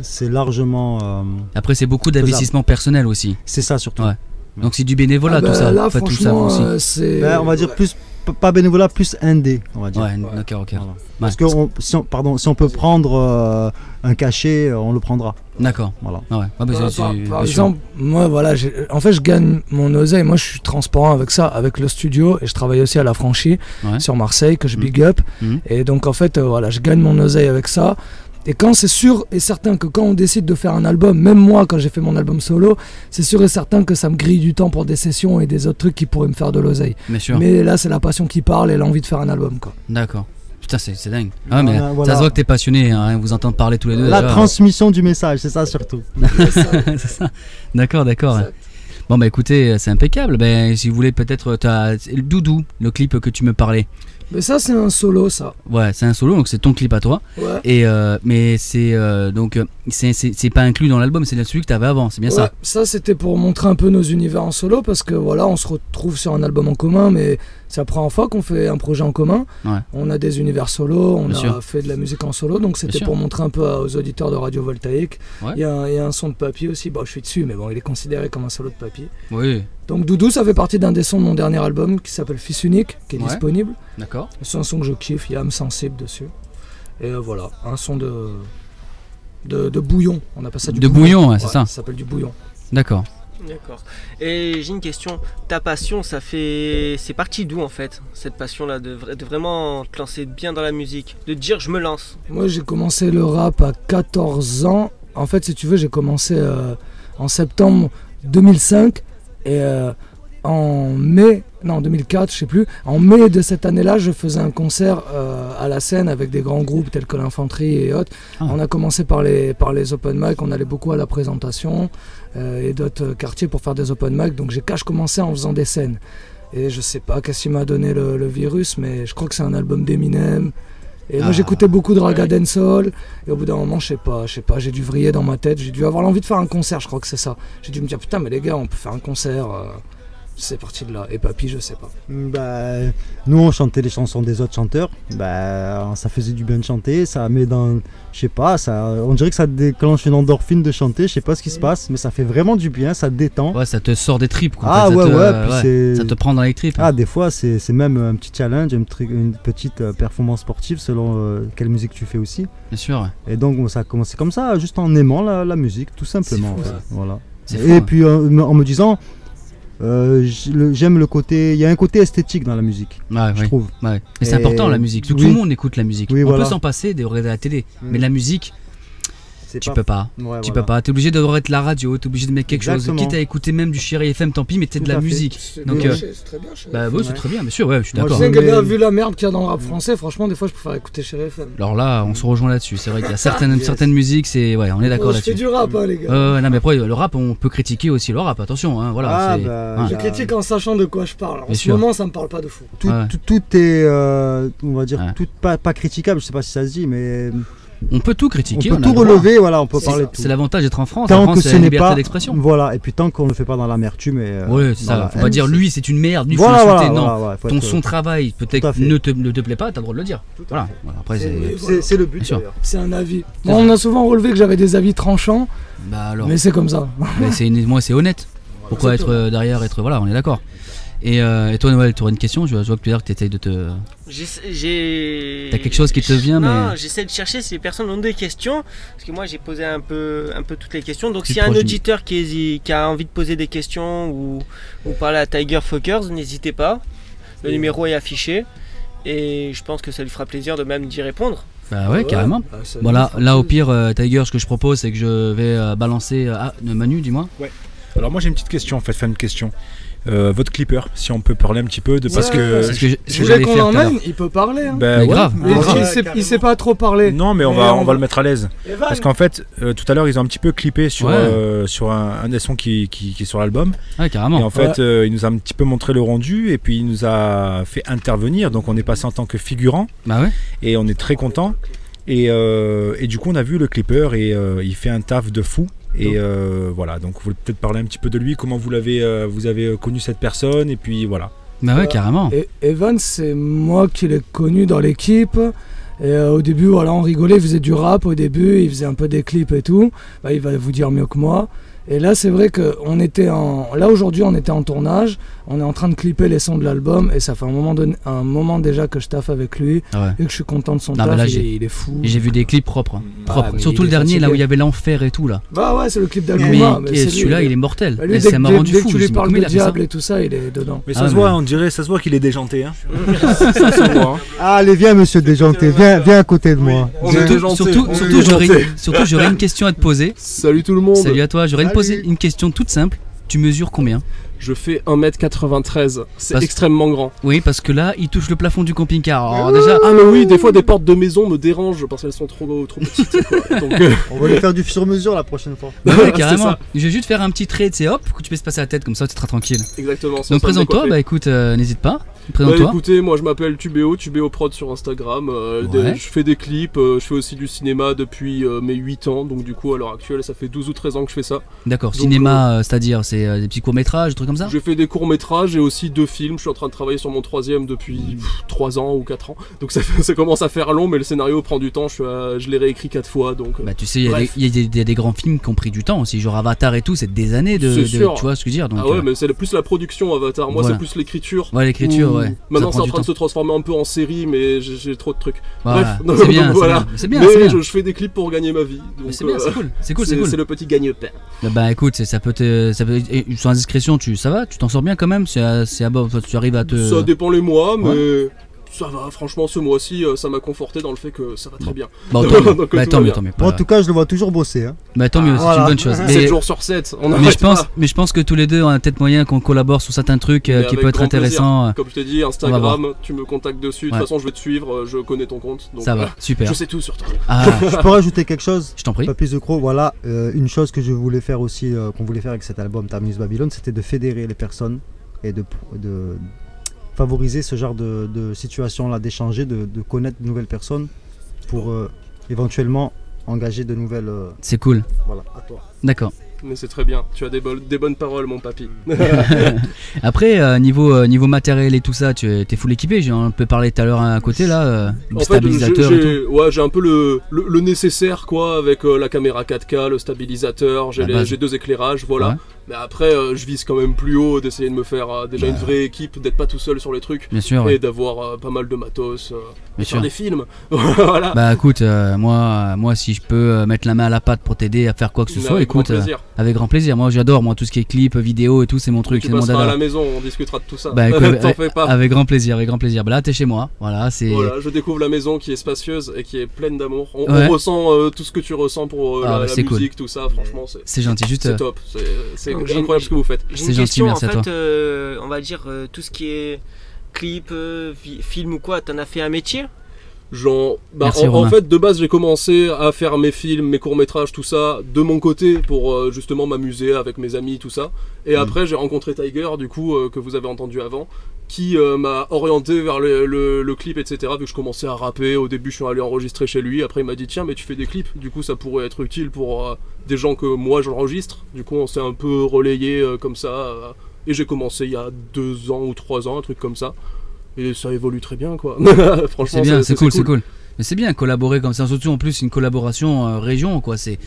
C'est largement. Après, c'est beaucoup d'investissement personnel aussi. C'est ça surtout. Ouais. Donc c'est du bénévolat tout ça. Là, pas tout ça aussi. On va dire plus, pas bénévolat, plus indé, on va dire. Ouais, d'accord, ok. Voilà. Parce que si on peut prendre un cachet, on le prendra. D'accord. Voilà. Ouais. Par exemple, moi voilà, en fait je gagne mon oseille, moi je suis transparent avec ça, avec le studio, et je travaille aussi à la franchise sur Marseille que je big up. Et donc en fait voilà, je gagne mon oseille avec ça. Et quand c'est sûr et certain que quand on décide de faire un album, même moi quand j'ai fait mon album solo, c'est sûr et certain que ça me grille du temps pour des sessions et des autres trucs qui pourraient me faire de l'oseille. Mais là c'est la passion qui parle et l'envie de faire un album quoi. D'accord. Putain c'est dingue. Ah, mais ça se voit que t'es passionné, hein, vous entendre parler tous les deux. La transmission du message, c'est ça surtout. C'est ça. D'accord. Bon bah écoutez, c'est impeccable. Ben, si vous voulez peut-être, le Doudou, le clip que tu me parlais. Mais ça c'est un solo ça. Ouais, c'est un solo, donc c'est ton clip à toi. Ouais. Et mais c'est donc c'est pas inclus dans l'album, c'est celui que t'avais avant, c'est bien ça. Ça c'était pour montrer un peu nos univers en solo parce que voilà, on se retrouve sur un album en commun, mais c'est la première fois qu'on fait un projet en commun. Ouais. On a des univers solo, on a fait de la musique en solo, donc c'était pour montrer un peu aux auditeurs de Radio Voltaïque. Ouais. Il y a un son de Papy aussi, bon je suis dessus, mais bon il est considéré comme un solo de Papy. Oui. Donc Doudou ça fait partie d'un des sons de mon dernier album qui s'appelle Fils Unique, qui est disponible. D'accord. C'est un son que je kiffe, il y a âme sensible dessus. Et voilà, un son de bouillon, on appelle ça du bouillon. Ouais, c'est ça. Ça s'appelle du bouillon. D'accord. Et j'ai une question, ta passion, c'est parti d'où en fait, cette passion-là, de vraiment te lancer bien dans la musique, de dire je me lance? Moi j'ai commencé le rap à 14 ans, en fait si tu veux j'ai commencé en septembre 2005 et en mai, non 2004 je sais plus, en mai de cette année-là je faisais un concert à la scène avec des grands groupes tels que l'Infanterie et autres. On a commencé par les open mic, on allait beaucoup à la présentation et d'autres quartiers pour faire des open mic, donc j'ai commencé en faisant des scènes. Et je sais pas qu'est-ce qui m'a donné le virus, mais je crois que c'est un album d'Eminem. Et moi j'écoutais beaucoup de raga dancehall et au bout d'un moment je sais pas, j'ai dû vriller dans ma tête, j'ai dû avoir l'envie de faire un concert, je crois que c'est ça. J'ai dû me dire putain mais les gars on peut faire un concert. C'est parti de là. Et Papy, je sais pas. Bah, nous, on chantait les chansons des autres chanteurs. Bah, ça faisait du bien de chanter. Ça met dans. Je sais pas, on dirait que ça déclenche une endorphine de chanter. Je sais pas ce qui se passe, mais ça fait vraiment du bien. Ça détend. Ouais, ça te sort des tripes. Quoi. Ah, ça te prend dans les tripes. Ah, des fois, c'est même un petit challenge, une petite performance sportive selon quelle musique tu fais aussi. Bien sûr. Et donc, ça a commencé comme ça, juste en aimant la musique, tout simplement. Fou, en fait. Voilà. Et puis, en me disant. J'aime le côté, il y a un côté esthétique dans la musique, je trouve. Ouais. Et c'est important la musique, tout le monde écoute la musique. Oui, on peut s'en passer de regarder la télé, mais la musique, tu peux pas. Tu peux pas. T'es obligé de être la radio, t'es obligé de mettre quelque chose. Quitte à écouter même du Chéri FM, tant pis, mais t'es de la musique. Donc, c'est très bien. Bah oui, c'est très bien, bien sûr. Ouais, je suis d'accord. Vu la merde qu'il y a dans le rap français, franchement, des fois, je préfère écouter Chéri FM. Alors là, on se rejoint là-dessus. C'est vrai qu'il y a certaines musiques, c'est on est d'accord là-dessus. C'est du rap, les gars. Non, mais après, le rap, on peut critiquer aussi le rap. Attention, voilà. Je critique en sachant de quoi je parle. En ce moment, ça me parle pas de fou. Tout est, on va dire, tout pas critiquable. Je sais pas si ça se dit, mais. On peut tout critiquer, on peut tout relever, voilà, on peut parler de tout. C'est l'avantage d'être en France. Tant en France, que ce n'est pas d'expression. Voilà, et puis tant qu'on ne le fait pas dans l'amertume. Oui, c'est ça. Faut pas dire lui c'est une merde, lui faut l'insulter. Non, son travail peut-être ne te plaît pas, t'as le droit de le dire. Voilà. Après c'est le but. C'est un avis. On a souvent relevé que j'avais des avis tranchants. Mais c'est comme ça. Moi c'est honnête. Pourquoi être derrière, voilà, on est d'accord. Et toi Noël, tu aurais une question? Je vois que tu essayes de te... T'as quelque chose qui te vient? Non, j'essaie de chercher si les personnes ont des questions. Parce que moi j'ai posé un peu toutes les questions. Donc s'il y a un auditeur qui a envie de poser des questions ou parler à Tiger Fuckers, n'hésitez pas. Le numéro est affiché. Et je pense que ça lui fera plaisir de même d'y répondre. Bah ouais, carrément. Bon là au pire, Tiger, ce que je propose c'est que je vais balancer... Manu, dis-moi. Ouais. Alors moi j'ai une petite question en fait, une question. Votre clipper, si on peut parler un petit peu de parce que je voulais qu'on l'emmène, il peut parler. Hein. Mais grave. Il sait pas trop parler. Non, mais on va le mettre à l'aise. Parce qu'en fait, tout à l'heure ils ont un petit peu clippé sur un des sons qui est sur l'album. Ouais, carrément. Et en fait, il nous a un petit peu montré le rendu et puis il nous a fait intervenir. Donc on est passé en tant que figurant. Bah ouais. Et on est très content. Et du coup on a vu le clipper et il fait un taf de fou. Et voilà, donc vous voulez peut-être parler un petit peu de lui, comment vous avez connu cette personne, et puis voilà. Bah ouais, carrément. Et Evan, c'est moi qui l'ai connu dans l'équipe. Et au début, voilà, on rigolait, il faisait du rap au début, il faisait un peu des clips et tout. Bah, il va vous dire mieux que moi. Et là, c'est vrai que là aujourd'hui, on était en tournage, on est en train de clipper les sons de l'album, et ça fait un moment déjà que je taffe avec lui, et que je suis content de son taf. Là, il est fou. J'ai vu des clips propres, surtout le dernier, là où il y avait l'enfer et tout là. Bah ouais, c'est le clip d'Algoma. Et celui-là, il est mortel. Lui, ça m'a rendu fou. Dès que tu lui parles de diable et tout ça, il est dedans. Mais ça se voit, ça se voit qu'il est déjanté. Hein. Ça se voit. Allez, viens, monsieur déjanté, viens à côté de moi. Surtout, j'aurais une question à te poser. Salut tout le monde. Salut à toi, j'aurais poser une question toute simple. Tu mesures combien? Je fais 1m93, c'est extrêmement grand. Oui, parce que là, il touche le plafond du camping-car. Alors déjà... Ah mais oui, des fois des portes de maison me dérangent parce qu'elles sont trop petites. Quoi. Donc, on va lui faire du sur-mesure la prochaine fois. Ouais, carrément. Je vais juste faire un petit trait, tu sais, hop, que tu peux se passer la tête, comme ça tu seras tranquille. Exactement. Donc présente-toi, bah écoute, n'hésite pas. Présente-toi. Écoutez, moi je m'appelle Tubéo Prod sur Instagram. Je fais des clips, je fais aussi du cinéma depuis mes 8 ans. Donc du coup, à l'heure actuelle, ça fait 12 ou 13 ans que je fais ça. D'accord, cinéma, c'est-à-dire, c'est des petits courts-métrages, des trucs comme ça? J'ai fait des courts-métrages et aussi 2 films. Je suis en train de travailler sur mon 3e depuis 3 ans ou 4 ans. Donc ça commence à faire long, mais le scénario prend du temps. Je l'ai réécrit 4 fois. Donc, bah tu sais, il y a des grands films qui ont pris du temps aussi. Genre Avatar et tout, c'est des années de tu vois ce que je veux dire. Donc, ah ouais, mais c'est plus la production Avatar. Moi, c'est plus l'écriture. Ouais, l'écriture, ouais. Maintenant, c'est en train de se transformer un peu en série, mais j'ai trop de trucs. Voilà. Bref, c'est bien, voilà. C'est bien. Mais je fais des clips pour gagner ma vie. C'est bien, c'est cool. C'est le petit gagne-pain. Bah écoute, ça peut sans indiscrétion, ça va, tu t'en sors bien quand même. Tu arrives à te. Ça dépend les mois, mais. Ça va, franchement, ce mois-ci, ça m'a conforté dans le fait que ça va très bien. Bon, tant mieux. En tout cas, je le vois toujours bosser. Hein. Bah tant mieux, c'est une bonne chose. 7 jours sur 7, mais je pense que tous les deux, on a peut-être moyen qu'on collabore sur certains trucs qui peut être intéressant. Comme je t'ai dit, Instagram, tu me contactes dessus. De toute façon, je vais te suivre, je connais ton compte. Donc, ça va, super. Je sais tout sur toi. Je peux rajouter quelque chose? Je t'en prie. Papis The Crow, voilà, une chose que je voulais faire aussi, qu'on voulait faire avec cet album Terminus Babylon, c'était de fédérer les personnes et de favoriser ce genre de situation là, d'échanger, de connaître de nouvelles personnes pour éventuellement engager de nouvelles. C'est cool. Voilà, à toi. D'accord. Mais c'est très bien, tu as des bonnes paroles, mon papy. Après, niveau matériel et tout ça, tu es full équipé. On peut parler tout à l'heure à côté là, stabilisateur et tout. Ouais, j'ai un peu le nécessaire quoi, avec la caméra 4K, le stabilisateur, j'ai 2 éclairages, voilà. Ouais. Mais après, je vise quand même plus haut, d'essayer de me faire déjà une vraie équipe, d'être pas tout seul sur les trucs, bien sûr, et d'avoir pas mal de matos, faire des films. Voilà. Bah écoute, moi si je peux mettre la main à la pâte pour t'aider à faire quoi que ce soit, écoute, avec grand plaisir. Moi j'adore, tout ce qui est clip, vidéo et tout, c'est mon truc. Tu passeras à la maison, on discutera de tout ça. Bah écoute, t'en fais pas. Avec grand plaisir. Bah là t'es chez moi, voilà, je découvre la maison qui est spacieuse et qui est pleine d'amour. On ressent tout ce que tu ressens pour la musique, cool. Tout ça, franchement c'est gentil, juste. C'est top, c'est incroyable ce que vous faites. C'est gentil, merci à toi. On va dire tout ce qui est clip, film ou quoi, t'en as fait un métier? Merci, en fait, de base, j'ai commencé à faire mes films, mes courts-métrages, tout ça, de mon côté, pour justement m'amuser avec mes amis, tout ça. Et après, j'ai rencontré Tiger, du coup, que vous avez entendu avant, qui m'a orienté vers le clip, etc. Vu que je commençais à rapper, au début, je suis allé enregistrer chez lui. Après, il m'a dit, tiens, mais tu fais des clips, du coup, ça pourrait être utile pour des gens que moi, j'enregistre. Du coup, on s'est un peu relayé comme ça. Et j'ai commencé il y a 2 ans ou 3 ans, un truc comme ça. Et ça évolue très bien quoi. Franchement c'est bien, c'est cool. Mais c'est bien collaborer comme ça, surtout en plus une collaboration région quoi. C'est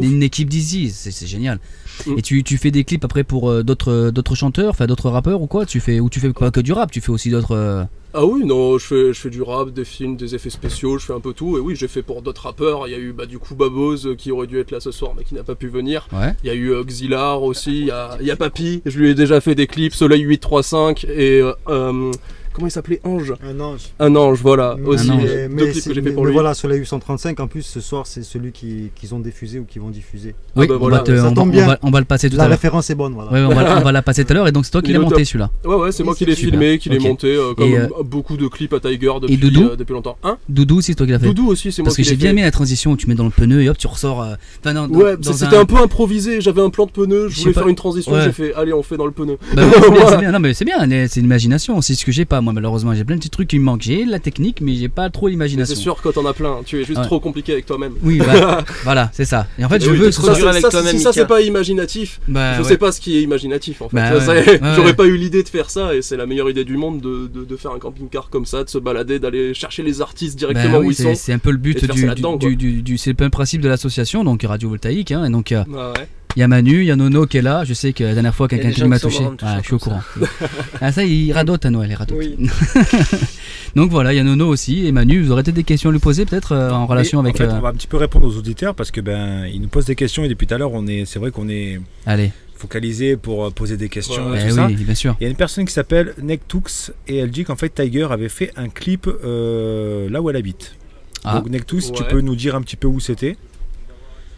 une équipe d'ici, c'est génial. Et tu fais des clips après pour d'autres chanteurs, enfin d'autres rappeurs ou quoi? Tu fais pas que du rap, tu fais aussi d'autres. Ah oui, non, je fais du rap, des films, des effets spéciaux, je fais un peu tout. Et oui, j'ai fait pour d'autres rappeurs. Il y a eu du coup Babose qui aurait dû être là ce soir mais qui n'a pas pu venir. Ouais. Il y a eu Xilar aussi, il y a Papy, je lui ai déjà fait des clips, Soleil 835 et comment il s'appelait? Ange. Un ange, voilà. Aussi, deux clips que j'ai fait pour lui. Voilà, Soleil 835, en plus, ce soir, c'est celui qu'ils ont diffusé ou qu'ils vont diffuser. Oui, on va le passer tout à l'heure. La référence est bonne, voilà. Ouais, on va la passer tout à l'heure, et donc c'est toi qui l'as monté celui-là. Ouais, c'est moi qui l'ai filmé, qui l'ai monté, comme beaucoup de clips à Tiger depuis longtemps. Doudou aussi, c'est toi qui l'as fait. Doudou aussi, c'est moi qui l'ai fait. Parce que j'ai bien aimé la transition où tu mets dans le pneu et hop, tu ressors. Ouais, c'était un peu improvisé, j'avais un plan de pneu, je voulais faire une transition, j'ai fait, allez, on fait dans le pneu. C'est bien, non mais c'est bien, c'est une imagination, c'est ce que j'ai pas, moi malheureusement, j'ai plein de petits trucs qui me manquent. J'ai la technique, mais j'ai pas trop l'imagination. C'est sûr que t'en as plein, tu es juste trop compliqué avec toi-même. Oui, voilà, c'est ça. Et en fait, je veux si ça c'est pas imaginatif, je sais pas ce qui est imaginatif en fait. J'aurais pas eu l'idée de faire ça et c'est la meilleure idée du monde de faire un camping-car comme ça, de se balader, d'aller chercher les artistes directement où ils sont. C'est un peu le but c'est un peu le principe de l'association, donc Radio Voltaïque, et donc Il y a Manu, il y a Nono qui est là. Je sais que la dernière fois, quelqu'un qui m'a touché. Ah, je suis au courant. Ah, ça, il radote à Noël, il radote. Oui. Donc voilà, il y a Nono aussi et Manu. Vous aurez peut-être des questions à lui poser, peut-être en relation avec. En fait, on va un petit peu répondre aux auditeurs parce que ils nous posent des questions et depuis tout à l'heure, c'est vrai qu'on est focalisé pour poser des questions. Et tout ça. Oui, bien sûr. Il y a une personne qui s'appelle Nectux et elle dit qu'en fait Tiger avait fait un clip là où elle habite. Donc Nectux, tu peux nous dire un petit peu où c'était?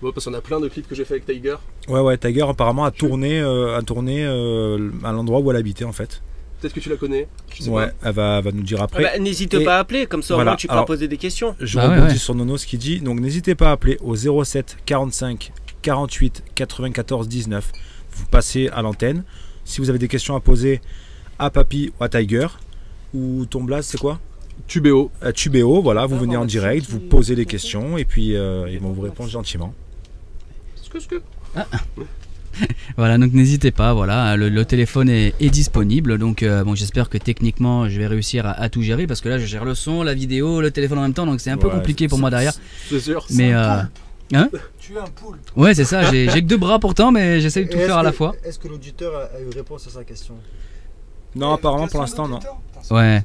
Ouais, parce qu'on a plein de clips que j'ai fait avec Tiger. Ouais, Tiger apparemment a tourné à l'endroit où elle habitait en fait. Peut-être que tu la connais. Ouais, elle va nous dire après. N'hésite pas à appeler, comme ça au moins tu pourras poser des questions. Je rebondis sur Nono ce qu'il dit. Donc n'hésitez pas à appeler au 07 45 48 94 19. Vous passez à l'antenne. Si vous avez des questions à poser à Papy ou à Tiger, ou ton blaze, c'est quoi? Tubéo. Tubéo, voilà, vous venez en direct, vous posez les questions et puis ils vont vous répondre gentiment. Voilà, donc n'hésitez pas, voilà, le téléphone est disponible, donc j'espère que techniquement je vais réussir à tout gérer parce que là je gère le son, la vidéo, le téléphone en même temps, donc c'est un peu compliqué pour moi derrière. C'est sûr. Mais hein? Tu es un poule. Ouais, c'est ça, j'ai que 2 bras pourtant, mais j'essaie de tout faire à la fois. Est-ce que l'auditeur a eu réponse à sa question? Non, apparemment pour l'instant non. Ouais.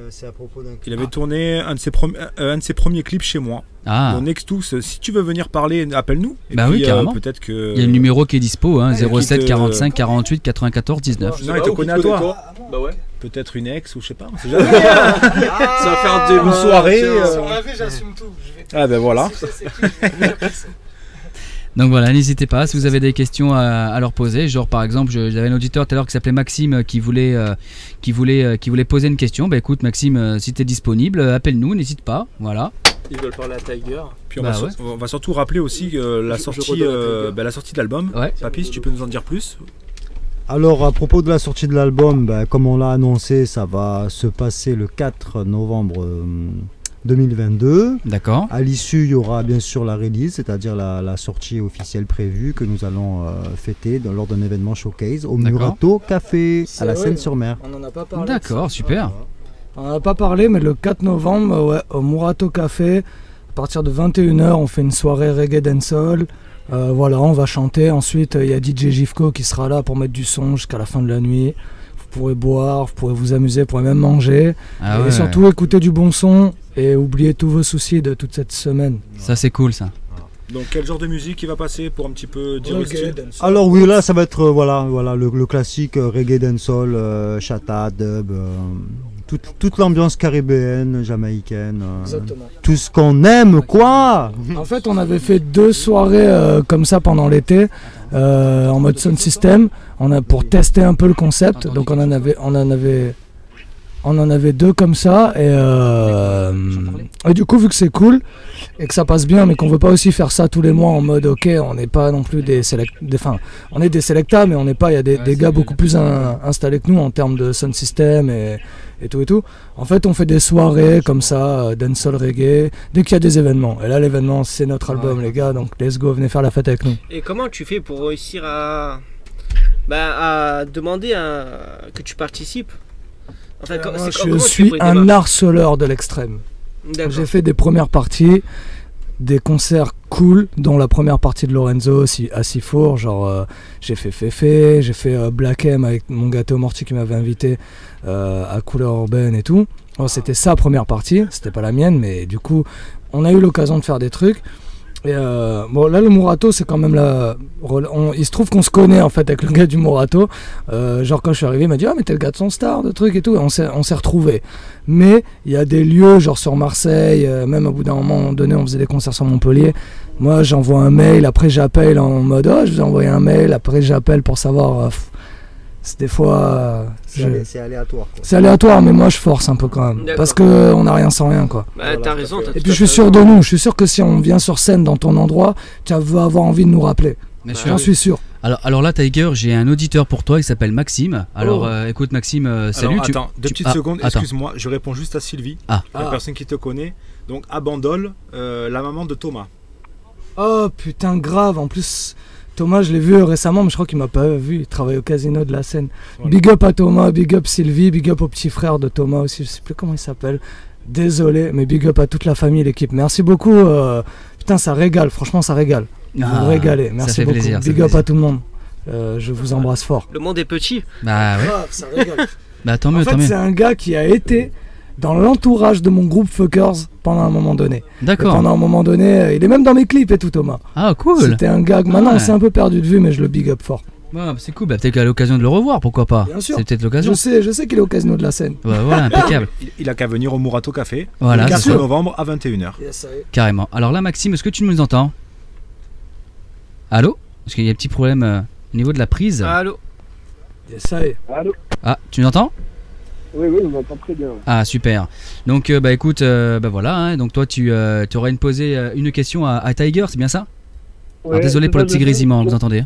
C'est à propos d'un clip. Il avait tourné un de ses premiers clips chez moi. Donc Nextus, si tu veux venir parler, appelle-nous. Oui, carrément. Peut-être que... Il y a le numéro qui est dispo, 07 45 48 94 19. Non, il te connaît à toi. Bah ouais. Peut-être une ex ou je sais pas. Ça va faire des une soirée. Si on l'avait, j'assume tout. Ah ben voilà. Donc voilà, n'hésitez pas si vous avez des questions à leur poser. Genre par exemple, j'avais un auditeur tout à l'heure qui s'appelait Maxime qui voulait poser une question. Bah écoute Maxime, si tu es disponible, appelle-nous, n'hésite pas. Voilà. Ils veulent parler à Tiger. Puis on va surtout rappeler aussi la sortie de l'album. Ouais. Papy, si tu peux nous en dire plus. Alors à propos de la sortie de l'album, comme on l'a annoncé, ça va se passer le 4 novembre 2022. D'accord. À l'issue, il y aura bien sûr la release, c'est-à-dire la sortie officielle prévue que nous allons fêter lors d'un événement showcase au Murato Café à la Seine-sur-Mer. On n'en a pas parlé. D'accord, super. On n'en a pas parlé, mais le 4 novembre, au Murato Café, à partir de 21h, on fait une soirée reggae dancehall. Voilà, on va chanter. Ensuite, il y a DJ Gifko qui sera là pour mettre du son jusqu'à la fin de la nuit. Vous pourrez boire, vous pourrez vous amuser, vous pourrez même manger. Et surtout écouter du bon son et oublier tous vos soucis de toute cette semaine. Ça c'est cool ça. Donc quel genre de musique il va passer pour un petit peu dire le style? Alors oui, là ça va être le classique reggae dancehall, chata, dub, toute l'ambiance caribéenne, jamaïcaine, tout ce qu'on aime quoi. En fait on avait fait 2 soirées comme ça pendant l'été en mode sound system, pour tester un peu le concept. Donc on en avait 2 comme ça et du coup vu que c'est cool et que ça passe bien mais qu'on veut pas aussi faire ça tous les mois en mode ok, on n'est pas non plus on est des selecta mais on n'est pas, il y a des gars beaucoup plus installés que nous en termes de sound system et tout. En fait on fait des soirées comme ça, dancehall reggae, dès qu'il y a des événements. Et là l'événement c'est notre album les gars, donc let's go, venez faire la fête avec nous. Et comment tu fais pour réussir à demander que tu participes? Enfin, je suis un harceleur de l'extrême. J'ai fait des premières parties, des concerts cool, dont la première partie de Lorenzo à Sifour. Genre, j'ai fait Féfé, j'ai fait Black M avec mon gâteau Morty qui m'avait invité à Couleur Urbaine et tout. C'était sa première partie, c'était pas la mienne, mais du coup, on a eu l'occasion de faire des trucs. Et là le Murato c'est quand même il se trouve qu'on se connaît en fait avec le gars du Murato, genre quand je suis arrivé il m'a dit mais t'es le gars de son star de trucs et tout, et on s'est retrouvés. Mais il y a des lieux genre sur Marseille, même au bout d'un moment donné on faisait des concerts sur Montpellier, moi j'envoie un mail, après j'appelle en mode je vous ai envoyé un mail, après j'appelle pour savoir c'est des fois c'est aléatoire quoi. C'est aléatoire mais moi je force un peu quand même parce que on n'a rien sans rien quoi. T'as raison. Et puis je suis sûr de nous, je suis sûr que si on vient sur scène dans ton endroit, tu vas avoir envie de nous rappeler. J'en suis sûr. Alors là Tiger, j'ai un auditeur pour toi, il s'appelle Maxime. Alors écoute Maxime, salut. Alors, attends, 2 petites secondes, excuse-moi, je réponds juste à Sylvie, la personne qui te connaît. Donc à Bandol, la maman de Thomas. Oh putain grave, en plus Thomas je l'ai vu récemment mais je crois qu'il m'a pas vu, il travaille au casino de la Seine. Voilà. Big up à Thomas, big up Sylvie, big up au petit frère de Thomas aussi, je sais plus comment il s'appelle. Désolé mais big up à toute la famille, l'équipe. Merci beaucoup, putain ça régale, franchement ça régale. vous régalez. Merci beaucoup. Plaisir, Big up à tout le monde. Je vous embrasse fort. Le monde est petit. Bah ouais. Ça régale. Bah tant mieux, en fait, c'est un gars qui a été dans l'entourage de mon groupe Fuckers pendant un moment donné. D'accord. Et pendant un moment donné, il est même dans mes clips et tout, Thomas. Ah cool. C'était un gars que maintenant on s'est un peu perdu de vue, mais je le big up fort. Ouais, c'est cool, bah, peut-être qu'à l'occasion de le revoir, pourquoi pas. Bien sûr. C'est peut-être l'occasion. Je sais qu'il est au casino de la Seine. Ouais, voilà, impeccable. Il a qu'à venir au Murato Café Voilà, le 4 c'est ça. novembre à 21h. Carrément. Alors là, Maxime, est-ce que tu nous entends? Allô? Parce qu'il y a un petit problème au niveau de la prise. Allô? Ça y est. Allô? Ah, tu nous entends? Oui, on m'entend très bien. Ah, super. Donc, bah écoute, bah voilà, hein, donc toi, tu aurais posé une question à Tiger, c'est bien ça? Ouais, alors, désolé pour le petit grésillement, vous entendez?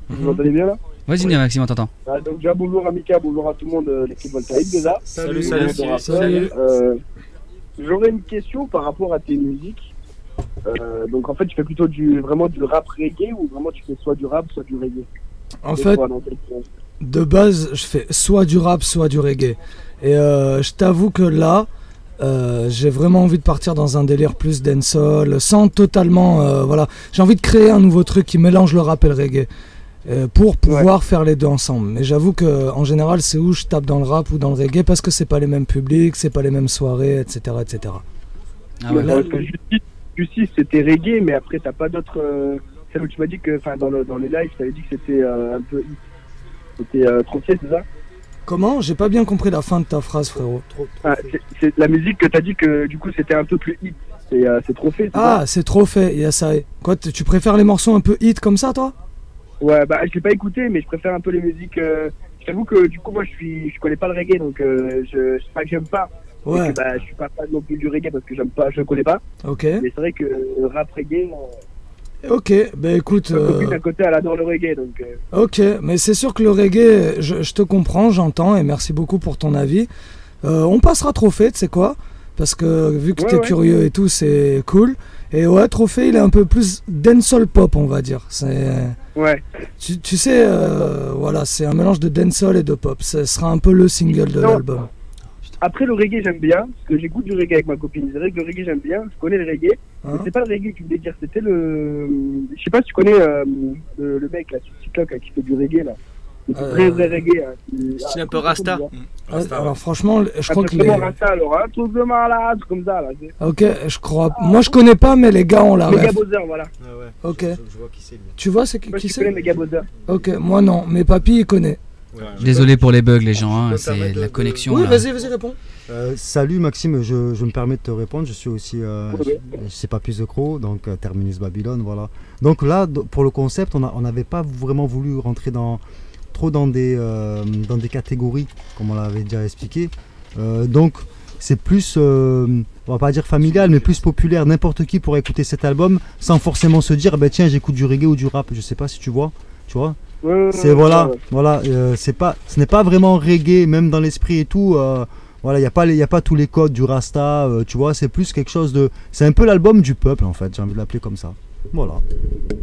Vous m'entendez bien là? Vas-y, Maxime, on t'entend. Donc déjà bonjour à Mika, bonjour à tout le monde, l'équipe Voltaïque déjà. Salut. J'aurais une question par rapport à tes musiques. Donc en fait tu fais plutôt vraiment du rap reggae ou vraiment tu fais soit du rap soit du reggae? En fait, de base je fais soit du rap soit du reggae. Et je t'avoue que là, j'ai vraiment envie de partir dans un délire plus dancehall, sans totalement, voilà. J'ai envie de créer un nouveau truc qui mélange le rap et le reggae. Pour pouvoir faire les deux ensemble. Mais j'avoue que en général c'est où je tape dans le rap ou dans le reggae parce que c'est pas les mêmes publics, c'est pas les mêmes soirées, etc. etc. Ah ouais. Parce que Justice c'était reggae, mais après t'as pas d'autres... celle où tu m'as dit que dans les lives t'avais dit que c'était un peu hit. C'était Trophée, c'est ça? Comment? J'ai pas bien compris la fin de ta phrase, frérot. C'est la musique que t'as dit que du coup c'était un peu plus hit. C'est Trophée, c'est ça? C'est Trophée, il y a ça. Quoi, tu préfères les morceaux un peu hit comme ça, toi? Ouais, bah je l'ai pas écouté, mais je préfère un peu les musiques. Je t'avoue que du coup moi je connais pas le reggae, donc c'est pas que j'aime pas. Ouais. Que, je suis pas fan non plus du reggae parce que j'aime pas, je connais pas. Ok. Mais c'est vrai que le rap reggae. Ok, bah écoute. Ma copine d'un côté elle adore le reggae, donc. Ok, mais c'est sûr que le reggae, je te comprends, j'entends et merci beaucoup pour ton avis. On passera Trophée, tu sais quoi? Parce que vu que t'es curieux et tout, c'est cool. Et ouais, Trophée, il est un peu plus dancehall pop, on va dire. Ouais. Tu sais, voilà, c'est un mélange de dancehall et de pop. Ce sera un peu le single de l'album. Après, le reggae, j'aime bien, parce que j'écoute du reggae avec ma copine. C'est vrai que le reggae, j'aime bien, je connais le reggae. Mais c'est pas le reggae que je voulais dire, c'était le... Je sais pas si tu connais le mec, là, sur TikTok, qui fait du reggae, là. Vrai reggae. C'est un peu Rasta. Alors franchement, je crois que les... Rasta, alors, un truc de malade, comme ça, là. Ok, je crois... Moi, je connais pas, mais les gars, on la ref. Mega Bowser, voilà. Ok. Je vois qui c'est, lui. Tu vois, c'est qui c'est? Je connais Mega Bowser. Ok, moi non, mais papy, il connaît. Désolé pour les bugs, les gens, hein, c'est la connexion. Oui, là. vas-y, réponds. Salut Maxime, je me permets de te répondre. Je suis aussi, c'est Papy The Crow, donc Terminus Babylone, voilà. Donc là, pour le concept, on n'avait pas vraiment voulu rentrer trop dans des catégories, comme on l'avait déjà expliqué. Donc c'est plus, on va pas dire familial, mais plus populaire. N'importe qui pourrait écouter cet album sans forcément se dire, bah, tiens, j'écoute du reggae ou du rap. Je sais pas si tu vois. C'est voilà, ce n'est pas vraiment reggae, même dans l'esprit et tout. Voilà, il y a pas tous les codes du Rasta, tu vois. C'est plus quelque chose de, c'est un peu l'album du peuple en fait. J'ai envie de l'appeler comme ça. Voilà.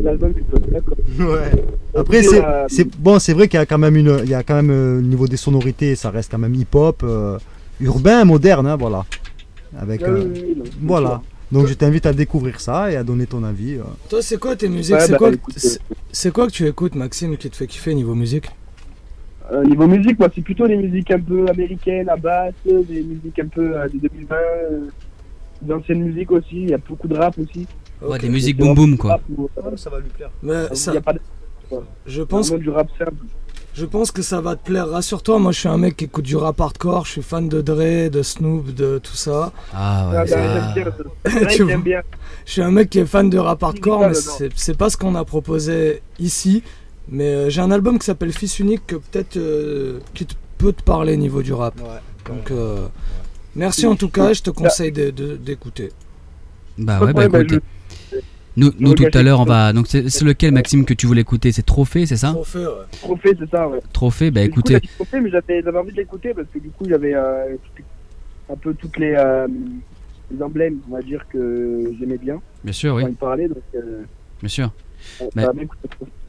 L'album du peuple, d'accord. Ouais. Après c'est vrai qu'il y a quand même au niveau des sonorités, ça reste quand même hip-hop, urbain, moderne, hein, voilà. Avec voilà. Donc je t'invite à découvrir ça et à donner ton avis. Toi, c'est quoi tes musiques? C'est quoi que tu écoutes, Maxime, qui te fait kiffer niveau musique? Niveau musique, moi c'est plutôt des musiques un peu américaines, à basse, des musiques un peu de 2020, d'anciennes musiques aussi, il y a beaucoup de rap aussi. Ouais, des musiques boom boom quoi. Ça va lui plaire. Mais ça, y a pas de... Je pense du rap simple. Je pense que ça va te plaire, rassure-toi, moi je suis un mec qui écoute du rap hardcore, je suis fan de Dre, de Snoop, de tout ça. Ah ouais, j'aime bien. Je suis un mec qui est fan de rap hardcore, mais c'est pas ce qu'on a proposé ici. Mais j'ai un album qui s'appelle Fils Unique que peut-être qui peut te parler niveau du rap. Ouais. Donc merci en tout cas, je te conseille d'écouter. Bah ouais, bah écoute. Nous tout à l'heure, on va. Donc, c'est lequel, Maxime, que tu voulais écouter? C'est Trophée, c'est ça? Trophée, ouais. Trophée, c'est ça, ouais. Trophée, bah écoutez. Trophée, mais j'avais envie de l'écouter parce que du coup, il y avait un peu toutes les emblèmes, on va dire, que j'aimais bien. Bien sûr, oui. Quand il parlait, donc. Bien sûr.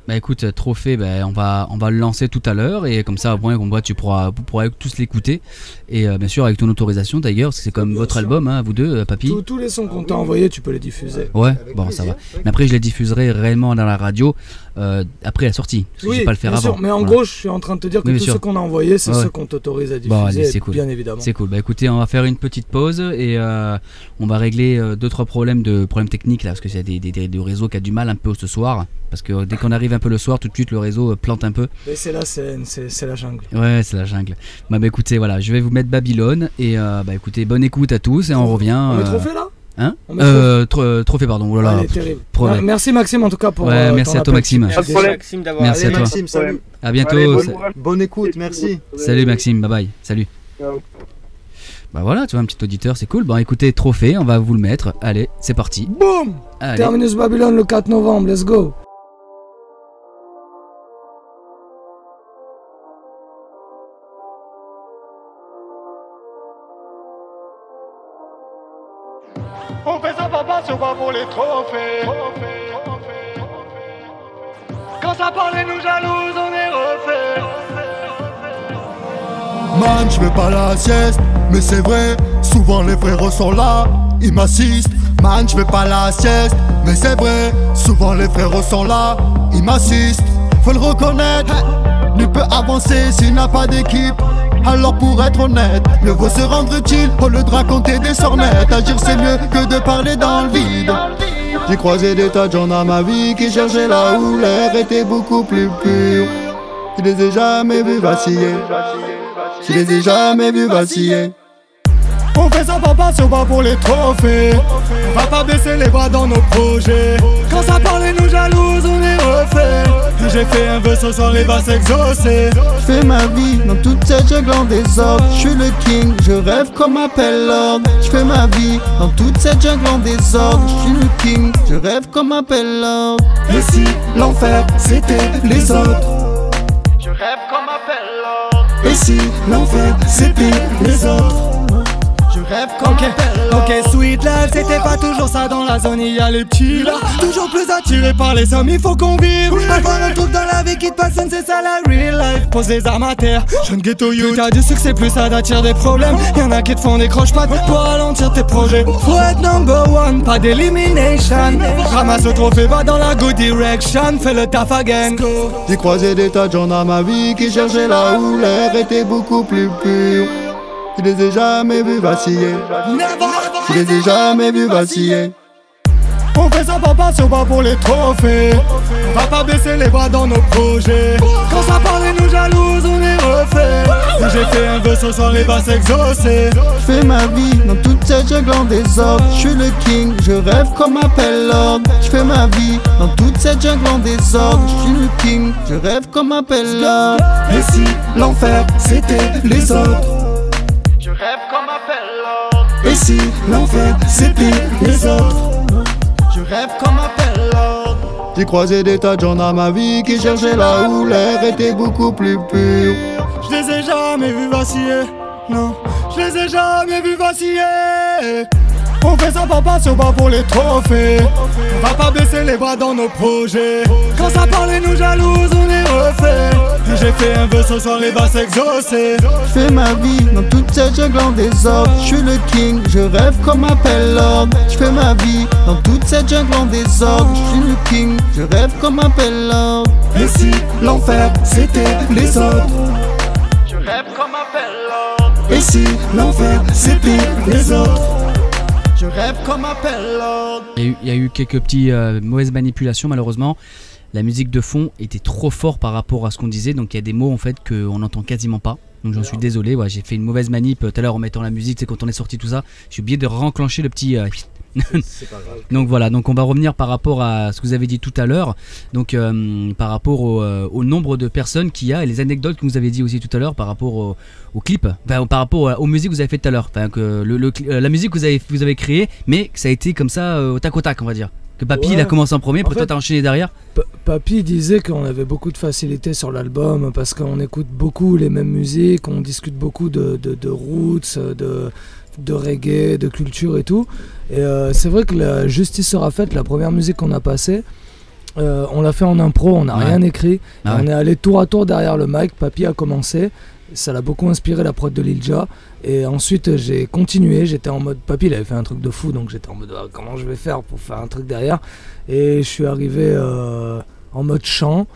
Bah écoute, Trophée, on va le lancer tout à l'heure et comme ça, au moins, vous pourrez tous l'écouter. Et bien sûr, avec ton autorisation, Tiger, parce que c'est comme votre album, hein, vous deux, Papy. Tous les sons qu'on t'a envoyés, tu peux les diffuser. Ouais, bon, ça va. Mais après, je les diffuserai réellement dans la radio après la sortie. Parce que je vais pas le faire avant. Sûr, mais en gros, je suis en train de te dire que tous ceux qu'on a envoyés, c'est ceux qu'on t'autorise à diffuser. Bon, allez, c'est cool. Bien évidemment. C'est cool. Bah écoutez, on va faire une petite pause et on va régler 2-3 problèmes techniques là, parce que il y a des réseaux qui a du mal un peu ce soir. Parce que dès qu'on arrive un peu le soir, tout de suite le réseau plante un peu. Mais c'est la scène, c'est la jungle. Ouais, c'est la jungle. Bah écoutez, voilà, je vais vous mettre Babylone et écoutez, bonne écoute à tous et on revient. On met Trophée là ? Hein Trophée, pardon. Oh là là. Terrible. Merci Maxime en tout cas pour. Ouais, merci à toi Maxime. Merci Maxime d'avoir. Merci à toi. Maxime, salut. À bientôt. Allez, bonne écoute, merci. Salut Maxime, bye bye. Salut. Ciao. Bah voilà, tu vois, un petit auditeur, c'est cool. Bon, écoutez, Trophée, on va vous le mettre. Allez, c'est parti. Boum. Terminus Babylone le 4 novembre, let's go. On fait ça papa, c'est pas pour les trophées. Quand ça parle et nous jalouse, on est refait. Man, je fais pas la sieste, mais c'est vrai, souvent les frérots sont là, ils m'assistent. Man, je fais pas la sieste, mais c'est vrai, souvent les frérots sont là, ils m'assistent. Faut le reconnaître, nul peut avancer s'il n'a pas d'équipe. Alors pour être honnête, mieux vaut se rendre utile au lieu de raconter des sornettes. Agir c'est mieux que de parler dans le vide. J'ai croisé des tas de gens dans ma vie qui cherchaient là où l'air était beaucoup plus pur. Je les ai jamais vus vaciller. Je les ai jamais vus vaciller. On fait ça papa, c'est pas pour les trophées. On va pas baisser les bras dans nos projets. Quand ça parle et nous jalouse, on est refait. J'ai fait un vœu ce soir, il va s'exaucer. Je fais ma vie dans toute cette jungle en désordre. Je suis le king, je rêve comme appelle l'ordre. Je fais ma vie dans toute cette jungle en désordre. Je suis le king, je rêve comme appelle l'ordre. Et si l'enfer c'était les autres? Je rêve comme appelle l'ordre. Et si l'enfer c'était les autres? Je rêve comme Ok, sweet life, c'était pas toujours ça dans la zone, il y a les petits là. Toujours plus attirés par les hommes, il faut qu'on vive. Avoir un truc dans la vie qui te passionne, c'est ça la real life. Pose les armes à terre, jeune ghetto youth. T'as du succès, plus ça t'attire des problèmes. Y'en a qui te font des croche-pattes pour ralentir tes projets. Faut être number one, pas d'élimination. Ramasse le trophée, va dans la good direction. Fais le taf again. J'ai croisé des tas de gens dans ma vie qui cherchaient là où l'air était beaucoup plus pur. Je les ai jamais vus vaciller. Je les ai jamais vus vaciller. On fait ça papa, c'est pas pour les trophées. On va pas baisser les bras dans nos projets. Quand ça parle et nous jalouse, on est refait. J'ai fait un vœu ce soir, il va s'exaucer. Je fais ma vie dans toute cette jungle en désordre. Je suis le king, je rêve comme appelle l'ordre. Je fais ma vie dans toute cette jungle en désordre. Je suis le king, je rêve comme appelle l'ordre. Et si l'enfer c'était les autres? Je rêve comme appelle l'ordre. Et si l'enfer c'était les autres? Je rêve comme appelle l'ordre. J'ai croisé des tas de gens dans ma vie qui cherchaient là où l'air était beaucoup plus pur. Je les ai jamais vus vaciller. Non, je les ai jamais vus vaciller. On fait ça papa, c'est pas pour les trophées. On va pas baisser les bras dans nos projets. Quand ça parle et nous jalouse, on est refait. J'ai fait un vœu ce soir, il va s'exaucer. Je fais ma vie dans toute cette jungle en désordre. Je suis le king, je rêve comme appelle l'ordre. Je fais ma vie dans toute cette jungle en désordre. Je suis le king, je rêve comme appelle l'ordre. Et si l'enfer c'était les autres? Je rêve comme appelle l'ordre. Et si l'enfer c'était les autres? Je rêve comme appelle l'ordre. Il y a eu quelques petites mauvaises manipulations malheureusement. La musique de fond était trop fort par rapport à ce qu'on disait, donc il y a des mots en fait qu'on n'entend quasiment pas. Donc j'en suis désolé, ouais, j'ai fait une mauvaise manip tout à l'heure en mettant la musique, c'est quand on est sorti tout ça. J'ai oublié de renclencher le petit... C'est pas grave. Donc voilà, donc on va revenir par rapport à ce que vous avez dit tout à l'heure. Donc par rapport au nombre de personnes qu'il y a et les anecdotes que vous avez dit aussi tout à l'heure par rapport au clip, enfin, par rapport aux musiques que vous avez fait tout à l'heure. Enfin, que la musique que vous avez créée, mais que ça a été comme ça au tac, on va dire. Que Papy il a commencé en premier, puis toi t'as enchaîné derrière. Papy disait qu'on avait beaucoup de facilité sur l'album parce qu'on écoute beaucoup les mêmes musiques, on discute beaucoup de roots, de reggae, de culture et tout. Et c'est vrai que la justice sera faite, la première musique qu'on a passée, On l'a fait en impro, on n'a rien écrit. Ah ouais. On est allé tour à tour derrière le mic. Papy a commencé. Ça l'a beaucoup inspiré la prod de Lil Jon. Et ensuite j'ai continué. J'étais en mode. Papy il avait fait un truc de fou, donc j'étais en mode comment je vais faire pour faire un truc derrière. Et je suis arrivé en mode chant.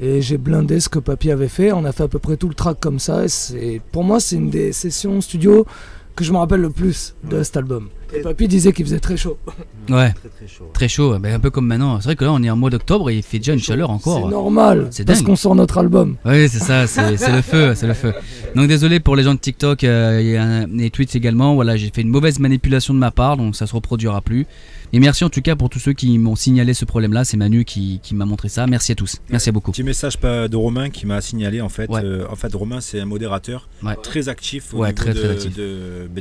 Et j'ai blindé ce que Papy avait fait. On a fait à peu près tout le track comme ça. Et pour moi, c'est une des sessions studio que je me rappelle le plus de cet album. Et Papy disait qu'il faisait très chaud. Ouais, très chaud. Mais un peu comme maintenant. C'est vrai que là, on est en mois d'octobre et il fait déjà une chaleur encore. C'est normal, C'est parce dingue. qu'on sort notre album. Oui, c'est ça, c'est le feu, c'est le feu. Donc désolé pour les gens de TikTok et Twitch également. Voilà, j'ai fait une mauvaise manipulation de ma part, donc ça se reproduira plus. Et merci en tout cas pour tous ceux qui m'ont signalé ce problème-là. C'est Manu qui m'a montré ça. Merci à tous. Merci beaucoup. Petit message de Romain qui m'a signalé en fait. En fait, Romain c'est un modérateur très actif au niveau très actif.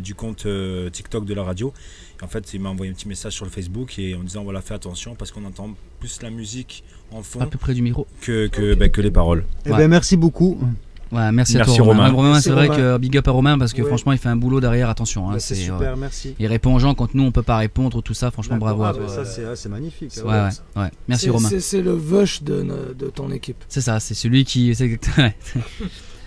du compte TikTok de la radio. Et en fait, il m'a envoyé un petit message sur le Facebook et en disant voilà, fais attention parce qu'on entend plus la musique en fond à peu près du micro que les paroles. Eh ben merci beaucoup. Ouais, merci à toi Romain. C'est vrai que big up à Romain parce que franchement il fait un boulot derrière, attention. Hein, c'est super, merci. Il répond aux gens quand nous on peut pas répondre, tout ça, franchement bravo. Ça c'est magnifique. Ouais. Merci Romain. C'est le Vush de ton équipe. C'est ça, c'est celui qui...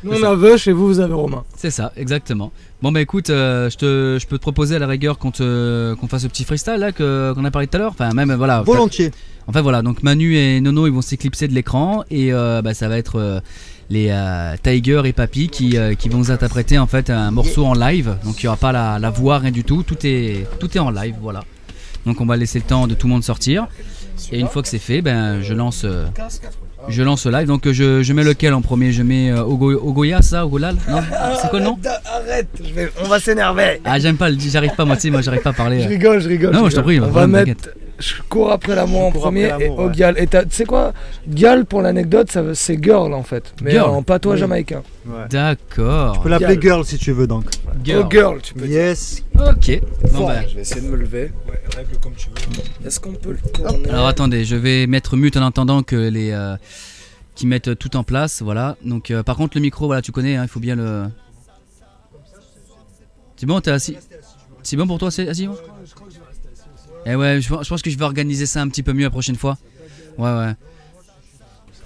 Nous on a Vush et vous avez Romain. C'est ça, exactement. Bon bah écoute, je peux te proposer à la rigueur qu'on fasse ce petit freestyle là qu'on a parlé tout à l'heure. Enfin même voilà. Volontiers. En fait voilà, donc Manu et Nono ils vont s'éclipser de l'écran et ça va être les Tiger et Papy qui vont nous interpréter en fait un morceau en live. Donc il n'y aura pas la voix, rien du tout. Tout est en live, voilà. Donc on va laisser le temps de tout le monde sortir. Et une fois que c'est fait, je lance le live. Donc je mets lequel en premier? Je mets Ogoya, ça, Ogolal? Non, c'est quoi le nom? Arrête, on va s'énerver. Ah j'aime pas, j'arrive pas moi, tu sais, moi j'arrive pas à parler. Je rigole. Non, je t'en prie. On va mettre Je cours après l'amour en premier et Ogial. Et tu sais quoi? Gal, pour l'anecdote, c'est girl en fait, mais girl. En patois jamaïcain. Ouais. D'accord. Tu peux l'appeler girl si tu veux donc. Girl. Oh girl, tu peux. Yes. Ok. Bon, je vais essayer de me lever. Ouais, règle comme tu veux. Est-ce qu'on peut le tourner? Alors attendez, je vais mettre mute en attendant que les qui mettent tout en place, voilà. Donc par contre le micro, voilà, tu connais, hein, il faut bien le. C'est bon, t'es assis. C'est bon pour toi, c'est assis. Eh ouais, je pense que je vais organiser ça un petit peu mieux la prochaine fois. Ouais.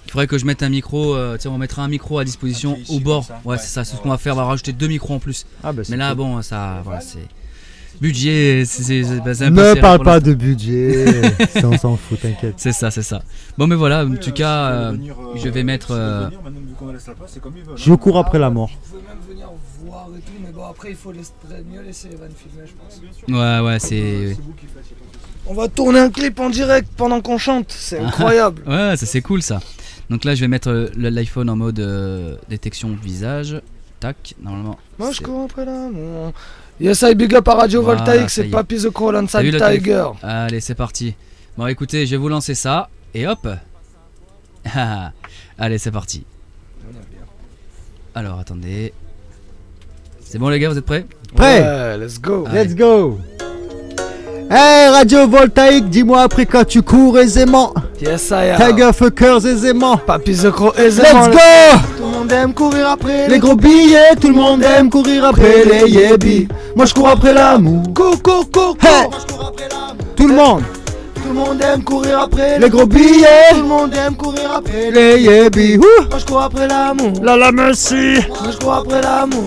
Il faudrait que je mette un micro, tiens, on mettra un micro à disposition au bord. Ouais, c'est ça, c'est ce qu'on va faire, on va rajouter 2 micros en plus. Ah bah, mais là, bon, ça, voilà, c'est... Budget, c'est un peu ne parle pas de budget, on s'en fout, t'inquiète. C'est ça. Bon, mais voilà, en tout cas, je vais mettre... Je cours après la mort. Vous pouvez même venir voir et tout, mais bon, après, il faut mieux laisser Evan filmer, je pense. Ouais, c'est... On va tourner un clip en direct pendant qu'on chante, c'est incroyable. Ouais, ça c'est cool ça. Donc là, je vais mettre l'iPhone en mode détection visage. Tac, normalement. Moi, je cours après l'amour. Yes, I big up à Radio Voltaïque, c'est Papy The Call Inside Tiger. Allez, c'est parti. Bon, écoutez, je vais vous lancer ça. Et hop. Allez, c'est parti. Alors, attendez. C'est bon les gars, vous êtes prêts? Prêts. Ouais, let's go. Let's go. Hey Radio Voltaïque, dis-moi après quand tu cours aisément. Yes I am. Tiger Fuckers aisément. Papy The Crow aisément. Let's go. Tout le monde aime courir après les gros billets. Tout le monde aime courir après les yébis. Moi je cours après l'amour. Cours. Hey. Tout le monde. Tout le monde aime courir après les gros billets. Tout le monde aime courir après les yébis. Moi je cours après l'amour. La merci. Moi je cours après l'amour.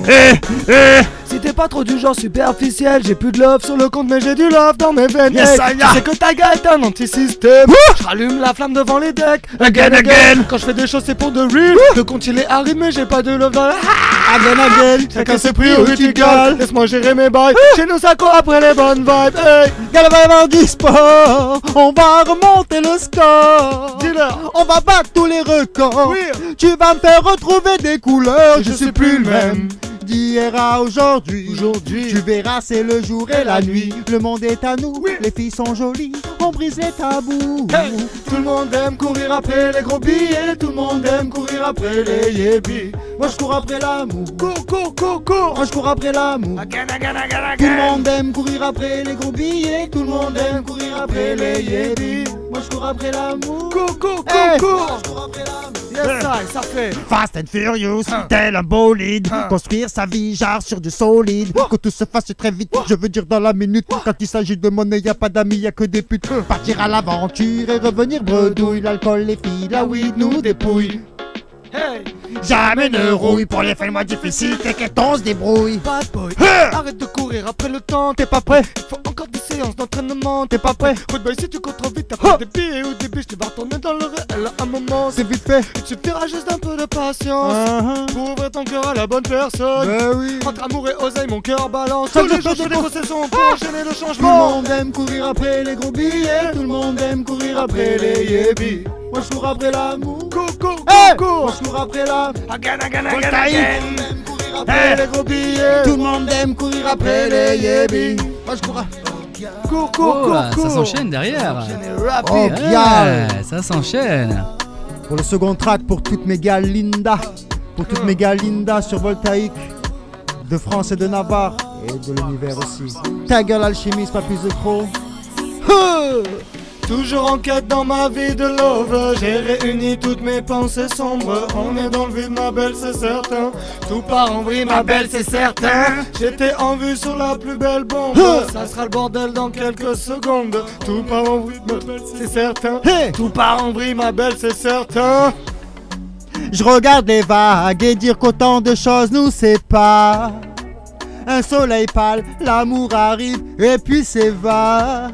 Si t'es pas trop du genre superficiel, j'ai plus de love sur le compte mais j'ai du love dans mes veines. Yes, tu sais que ta gueule est un anti-système. Je rallume la flamme devant les decks. Again. Quand je fais des choses c'est pour de real. Le compte il est aride mais j'ai pas de love dans la... Again. Chacun ses priorités girl. Laisse-moi gérer mes bails. Chez nous ça court après les bonnes vibes. Hey. Galvan du sport. On va remonter le score. Dis-leur. On va battre tous les records. Oui. Tu vas me faire retrouver des couleurs. Je suis plus le même. D'hier à aujourd'hui, tu verras c'est le jour et la nuit. Le monde est à nous, les filles sont jolies, on brise les tabous. Hey. Tout le monde aime courir après les gros billets. Tout le monde aime courir après les yébis. Moi je cours après l'amour. Cours. Moi je cours après l'amour. Again. Tout le monde aime courir après les gros billets. Tout le monde aime courir après les yébis. Moi je cours après l'amour. Cours. Moi je cours après l'amour. Yes, ça fait Fast and Furious, tel un bolide. Construire sa vie, genre sur du solide. Que tout se fasse très vite, je veux dire dans la minute. Quand il s'agit de monnaie, y a pas d'amis, y a que des putes. Partir à l'aventure et revenir bredouille. L'alcool, les filles, la weed nous dépouille. Hey. Jamais ne rouille pour les fins de mois difficiles, t'inquiète on se débrouille. Bad boy, arrête de courir après le temps, t'es pas prêt. Faut encore des séances d'entraînement, t'es pas prêt. Good boy, si tu cours trop vite, t'as pas des billets ou des biches, tu vas retourner dans le réel à un moment. C'est vite fait. Il te suffira juste d'un peu de patience pour ouvrir ton cœur à la bonne personne. Oui. Entre amour et oseille, mon cœur balance. Tous les jours je négocie son pour enchaîner le changement. Tout le monde aime courir après les gros billets. Tout le monde aime courir après les yébis. Moi je cours après l'amour. Moi je cours après la again. Après les gros billets. Tout le monde aime courir après les yébis. Moi je cours cours. Ça s'enchaîne derrière. Oh bien. Ça s'enchaîne. Pour le second track, pour toutes mes gars Linda. Pour toutes mes gars Linda sur Voltaïque. De France et de Navarre. Et de l'univers aussi. Tiger l'alchimiste, pas plus de trop. Toujours en quête dans ma vie de love. J'ai réuni toutes mes pensées sombres. On est dans le vide ma belle c'est certain. Tout part en vrille ma belle c'est certain. J'étais en vue sur la plus belle bombe. Ça sera le bordel dans quelques secondes. Tout part en vrille ma belle c'est certain. Tout part en vrille ma belle c'est certain. Je regarde les vagues et dire qu'autant de choses nous séparent. Un soleil pâle, l'amour arrive et puis s'évade.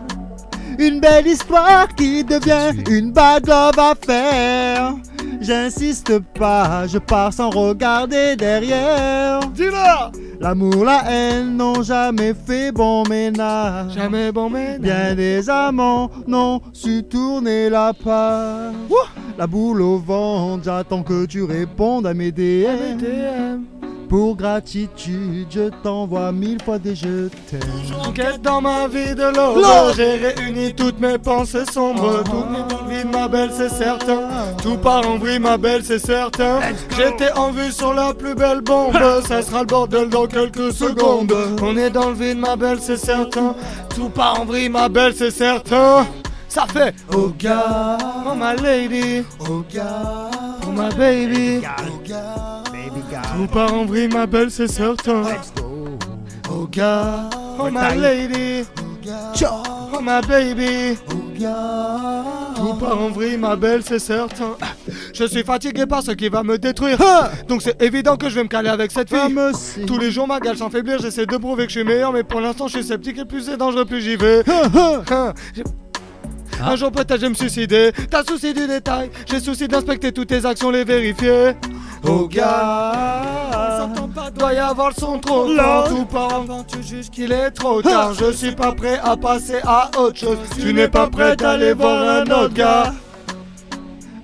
Une belle histoire qui devient une bad love affaire. J'insiste pas, je pars sans regarder derrière. Dis-le! L'amour, la haine n'ont jamais fait bon ménage. Jamais bon ménage. Bien des amants n'ont su tourner la page. La boule au ventre, j'attends que tu répondes à mes DM. Pour gratitude, je t'envoie 1000 fois des je t'aime. En quête dans ma vie de l'eau, j'ai réuni toutes mes pensées sombres. Toutes mes envies, ma belle, c'est certain. Tout part en vrille, ma belle, c'est certain. J'étais en vue sur la plus belle bombe. Ça sera le bordel dans quelques secondes. On est dans le vide, ma belle, c'est certain. Tout part en vrille, ma belle, c'est certain. Ça fait oh God, oh my lady, oh God, oh my baby, oh God. Tout part en vrille ma belle c'est certain. Oh God, oh my lady, oh my baby, tout part en vrille ma belle c'est certain. Je suis fatigué par ce qui va me détruire. Donc c'est évident que je vais me caler avec cette fille. Tous les jours ma gueule s'enfaiblir, j'essaie de prouver que je suis meilleur. Mais pour l'instant je suis sceptique et plus c'est dangereux plus j'y vais. Un jour peut-être je vais me suicider. T'as souci du détail, j'ai souci d'inspecter toutes tes actions, les vérifier. Oh gars, s'entend pas, doit y avoir le son trop fort. Tout part avant, tu juges qu'il est trop tard. Je suis pas prêt à passer à autre chose. Tu n'es pas prêt d'aller voir un autre gars.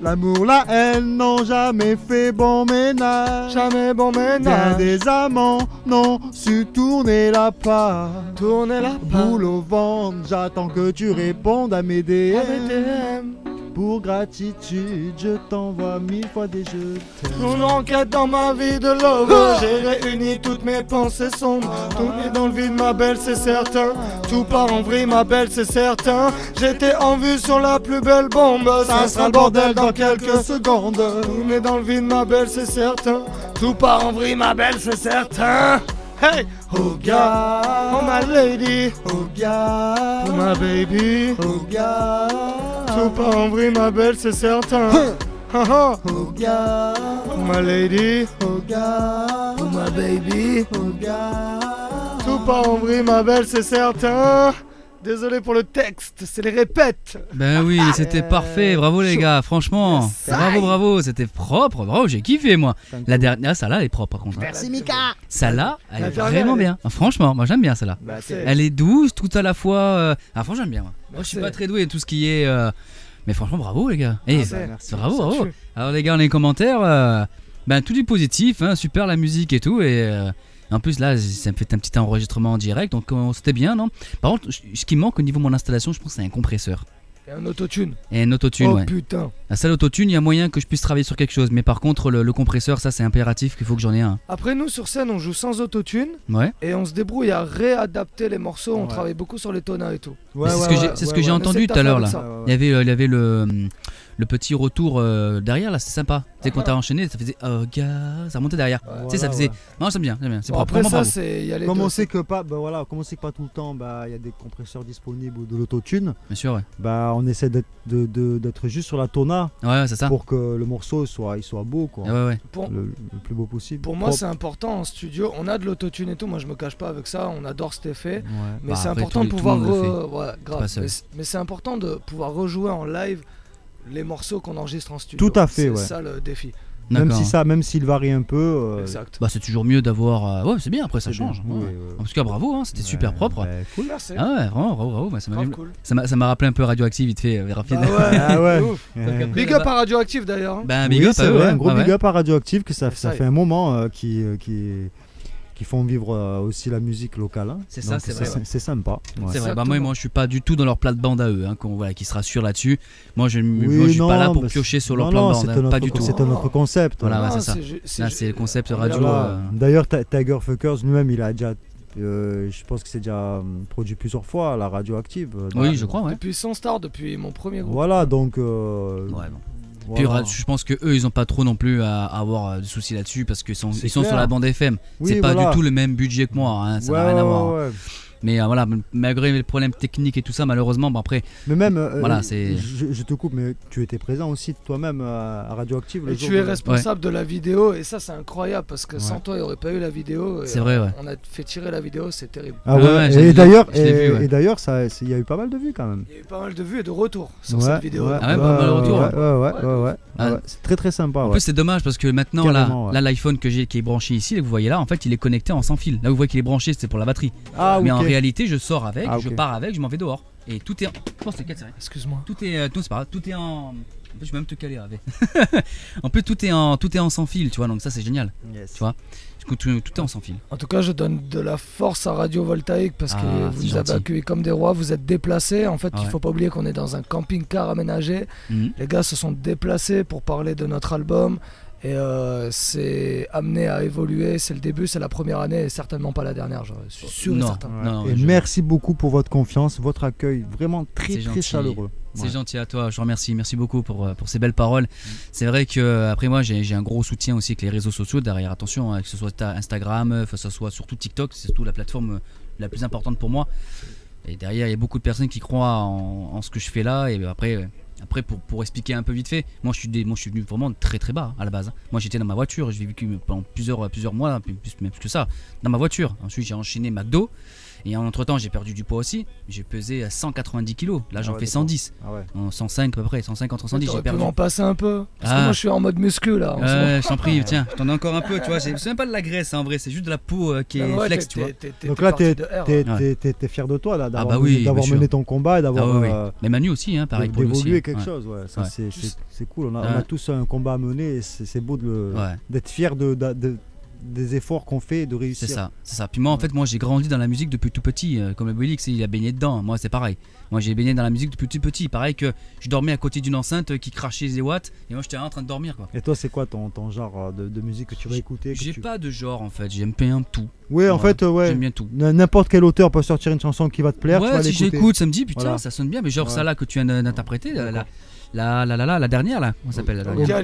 L'amour, la haine n'ont jamais fait bon ménage. Jamais bon ménage. Bien des amants n'ont su tourner la page. Tourner la page. Boule au ventre, j'attends que tu répondes à mes DM. Pour gratitude, je t'envoie 1000 fois des je t'aime. Une enquête dans ma vie de love. J'ai réuni toutes mes pensées sombres. Tout est dans le vide, ma belle, c'est certain. Tout part en vrille, ma belle, c'est certain. J'étais en vue sur la plus belle bombe. Ça sera le bordel dans quelques secondes. Tout est dans le vide, ma belle, c'est certain. Tout part en vrille, ma belle, c'est certain. Hey! Oh God, oh my lady, oh God, oh my baby, oh God. Tout part en vrille, ma belle, c'est certain. Oh God, oh my lady, oh God, oh my baby, oh God. Tout part en vrille, ma belle, c'est certain. Désolé pour le texte, c'est les répètes. Ben oui, c'était parfait, bravo les gars, franchement. Bravo, c'était propre, bravo, j'ai kiffé moi. La dernière, celle-là, elle est propre par contre. Merci Mika. Celle-là, elle est vraiment bien. Franchement, moi j'aime bien celle-là. Elle est douce, tout à la fois. Franchement, j'aime bien. Moi je suis pas très doué tout ce qui est. Mais franchement, bravo les gars. Bravo. Alors les gars, dans les commentaires, tout du positif, hein, super la musique et tout. Et. En plus là ça me fait un petit enregistrement en direct, donc c'était bien, non? Par contre ce qui me manque au niveau de mon installation, je pense que c'est un compresseur. Et un autotune. Oh ouais. Putain. La seule autotune, il y a moyen que je puisse travailler sur quelque chose, mais par contre le compresseur, ça c'est impératif qu'il faut que j'en ai un. Après nous sur scène on joue sans autotune. Ouais. Et on se débrouille à réadapter les morceaux, on travaille beaucoup sur les tonats et tout. C'est ce que j'ai entendu tout à l'heure là. Il y avait le petit retour derrière là, c'est sympa. Tu sais, quand t'as enchaîné, ça faisait oh gars, ça remontait derrière. Tu sais, ça faisait. Non, j'aime bien, c'est bon, propre. Après ça, c'est. Comme on sait que pas, comme on sait que pas tout le temps, il y a des compresseurs disponibles ou de l'autotune. Bien sûr, ouais. On essaie d'être juste sur la tona. Ouais, c'est ça. Pour que le morceau soit beau, quoi. Ouais. Le plus beau possible. Pour moi, c'est important en studio. On a de l'autotune et tout. Moi, je me cache pas avec ça. On adore cet effet. Ouais. Mais c'est important de pouvoir. Mais c'est important de pouvoir rejouer en live les morceaux qu'on enregistre en studio. Tout à fait, c'est ça le défi. Même s'il varie un peu. Exact. C'est toujours mieux d'avoir. Ouais, c'est bien. Après, ça change. Oui, en tout cas, bravo. C'était super propre. Cool, merci. Ah ouais, vraiment, bravo. Cool. Ça m'a rappelé un peu Radioactive vite fait, rapide. Big up à Radioactive d'ailleurs. Big up, un gros big up à Radioactive que ça fait un moment qui font vivre aussi la musique locale. Hein. C'est ça, c'est vrai. C'est sympa. Ouais. C'est vrai. Moi, je suis pas du tout dans leur plate-bande à eux, qui se rassurent là-dessus. Moi, je suis pas là pour piocher sur leur plate-bande. Pas du tout. C'est notre concept. Voilà, c'est ça. Là, c'est le concept radio. D'ailleurs, Tiger Fuckers lui-même, il a déjà. Je pense que c'est déjà produit plusieurs fois à la Radioactive. Oui, je crois. Ouais. Depuis son start, depuis mon premier groupe. Voilà, donc. Puis je pense que eux ils ont pas trop non plus à avoir de soucis là-dessus parce qu'ils sont sur la bande FM. C'est pas du tout le même budget que moi, hein, ça n'a rien à voir. Mais voilà, malgré les problèmes techniques et tout ça, malheureusement, après. Mais même, c'est. Je te coupe, mais tu étais présent aussi toi-même à Radioactive. Et tu es responsable de la vidéo, et ça c'est incroyable parce que sans toi il n'y aurait pas eu la vidéo. C'est vrai, On a fait tirer la vidéo, c'est terrible. Ah ouais, et d'ailleurs, il y a eu pas mal de vues quand même. Il y a eu pas mal de vues et de retours sur cette vidéo. Ah ouais, pas mal de retours. Ouais. C'est très très sympa. En plus, c'est dommage parce que maintenant, là, l'iPhone que j'ai qui est branché ici, vous voyez là, en fait, il est connecté en sans fil. Là, vous voyez qu'il est branché, c'est pour la batterie. Mais en réalité, je sors avec, je pars avec, je m'en vais dehors. Et tout est en. Je pense que c'est 4 séries. Excuse-moi. Tout est. C'est pas grave, tout est en. En fait, je vais même te caler avec. En plus, tout est en sans fil, tu vois, donc ça, c'est génial. Tu vois. Tout est en sans fil. En tout cas, je donne de la force à Radio Voltaïque parce que vous nous avez accueillis comme des rois, vous êtes déplacés. En fait, il ne faut pas oublier qu'on est dans un camping-car aménagé. Les gars se sont déplacés pour parler de notre album. Et c'est amené à évoluer, c'est le début, c'est la première année et certainement pas la dernière, je suis sûr et certain. Et merci beaucoup pour votre confiance, votre accueil, vraiment très chaleureux. C'est gentil à toi, je te remercie, merci beaucoup pour ces belles paroles. C'est vrai que après moi j'ai un gros soutien aussi avec les réseaux sociaux derrière, attention, que ce soit Instagram, que ce soit surtout TikTok, c'est surtout la plateforme la plus importante pour moi. Et derrière il y a beaucoup de personnes qui croient en ce que je fais là et après pour expliquer un peu vite fait, moi je suis venu vraiment très très bas à la base. Moi j'étais dans ma voiture, j'ai vécu pendant plusieurs mois, même plus que ça, dans ma voiture. Ensuite j'ai enchaîné McDo et entre temps j'ai perdu du poids aussi. J'ai pesé à 190 kg, là j'en fais 110, 105 à peu près, 150 entre 110. J'ai perdu. Tu peux m'en passer un peu parce que moi je suis en mode muscu là. Je t'en prie, tiens, je t'en ai encore un peu, tu vois. C'est même pas de la graisse en vrai, c'est juste de la peau qui est flex, tu vois. Donc là t'es fier de toi là, d'avoir mené ton combat et d'avoir. Mais Manu aussi, hein, pareil pour lui aussi. Quelque chose, c'est cool. On a tous un combat à mener et c'est beau d'être fier des efforts qu'on fait et de réussir. C'est ça. Puis moi, en fait, j'ai grandi dans la musique depuis tout petit. Comme le Boélix, il a baigné dedans. Moi, c'est pareil. Moi, j'ai baigné dans la musique depuis tout petit. Pareil que je dormais à côté d'une enceinte qui crachait des watts et moi, j'étais en train de dormir, quoi. Et toi, c'est quoi ton genre de musique que tu vas écouter? J'ai pas de genre, en fait. J'aime bien tout. Oui, en fait, j'aime bien tout. N'importe quel auteur peut sortir une chanson qui va te plaire. Ouais, tu vas si l'écouter. j'écoute, ça me dit putain, ça sonne bien. Mais genre ça là que tu viens d'interpréter, la dernière là, comment s'appelle la dernière?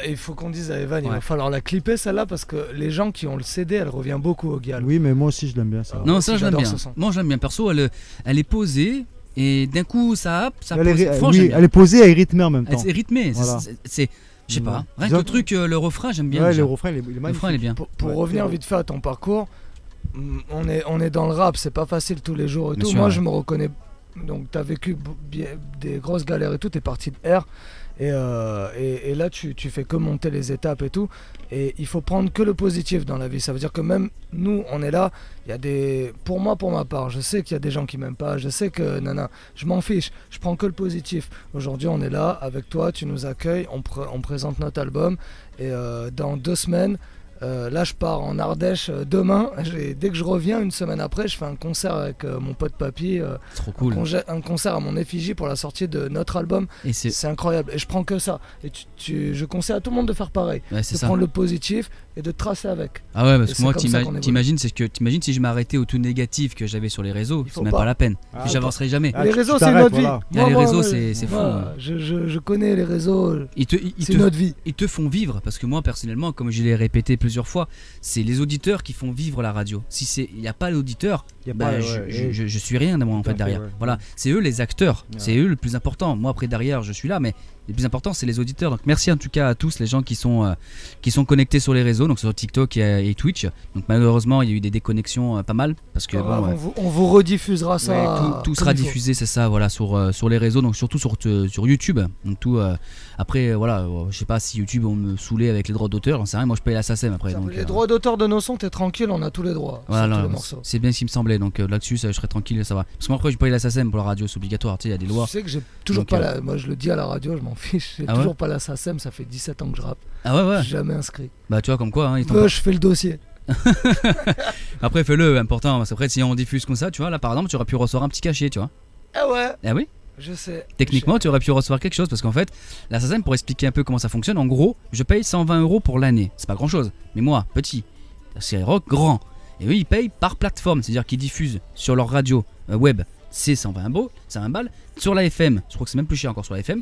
Il faut qu'on dise à Evan, il va falloir la clipper celle-là parce que les gens qui ont le CD, elle revient beaucoup au Gial. Oui, mais moi aussi je l'aime bien ça. Non, ça je l'aime bien. Moi je l'aime bien. Perso, elle est posée et d'un coup ça elle est posée, elle est rythmée en même temps. C'est rythmé, c'est je sais pas. Rien que le truc, le refrain, j'aime bien. Ouais, le refrain il est magnifique. Le refrain il est bien. Pour revenir vite fait à ton parcours, on est dans le rap, c'est pas facile tous les jours et tout. Moi je me reconnais. Donc tu as vécu des grosses galères et tout, tu es parti de R et là tu fais que monter les étapes et tout, et il faut prendre que le positif dans la vie. Ça veut dire que même nous on est là, il y a pour ma part, je sais qu'il y a des gens qui m'aiment pas, je sais que je m'en fiche, je prends que le positif. Aujourd'hui on est là avec toi, tu nous accueilles, on présente notre album et dans 2 semaines là je pars en Ardèche demain, dès que je reviens une semaine après je fais un concert avec mon pote Papy, trop cool. un concert à mon effigie pour la sortie de notre album et c'est incroyable et je prends que ça et je conseille à tout le monde de faire pareil, de prendre le positif et de tracer avec. Ah ouais, parce Et que moi, c'est comme ça qu'on évolue. t'imagines si je m'arrêtais au tout négatif que j'avais sur les réseaux, c'est même pas la peine. Ah, Et j'avancerai jamais. les réseaux, c'est notre vie. Les réseaux, c'est fou. Je connais les réseaux. C'est notre vie. Ils te font vivre, parce que moi, personnellement, comme je l'ai répété plusieurs fois, c'est les auditeurs qui font vivre la radio. Si il n'y a pas l'auditeur, je suis rien moi en fait derrière. Voilà, c'est eux les acteurs, c'est eux le plus important. Moi après derrière, je suis là, mais le plus important c'est les auditeurs. Donc merci en tout cas à tous les gens qui sont connectés sur les réseaux, donc sur TikTok et Twitch. Donc malheureusement il y a eu des déconnexions pas mal parce que on vous rediffusera ça. Tout sera diffusé, c'est ça, voilà, sur les réseaux, donc surtout sur YouTube. Donc tout après voilà, je sais pas si YouTube vont me saouler avec les droits d'auteur, j'en sais rien. Moi je paye la SACEM après. Donc, les droits d'auteur de nos sons, t'es tranquille, on a tous les droits. Voilà, sur tous les morceaux. c'est bien ce qui me semblait. Donc là-dessus, je serais tranquille, ça va. Parce que moi après je paye la SACEM pour la radio, c'est obligatoire. Tu sais, il y a des lois. Tu sais que j'ai toujours donc, pas moi je le dis à la radio, je m'en fiche. J'ai toujours pas la SACEM, ça fait 17 ans que je rappe. Ah ouais. J'ai jamais inscrit. Bah tu vois comme quoi. Hein, je fais le dossier. Après fais-le, important. Parce qu'après si on diffuse comme ça, tu vois, là par exemple, tu aurais pu recevoir un petit cachet, tu vois. Ah ouais. Ah oui. Je sais. Techniquement, tu aurais pu recevoir quelque chose parce qu'en fait, la SACEM, pour expliquer un peu comment ça fonctionne, en gros, je paye 120 € pour l'année. C'est pas grand chose. Mais moi, petit, Skyrock, grand. Et eux, ils payent par plateforme, c'est-à-dire qu'ils diffusent sur leur radio web, c'est 120 balles. Sur la FM, je crois que c'est même plus cher encore sur la FM.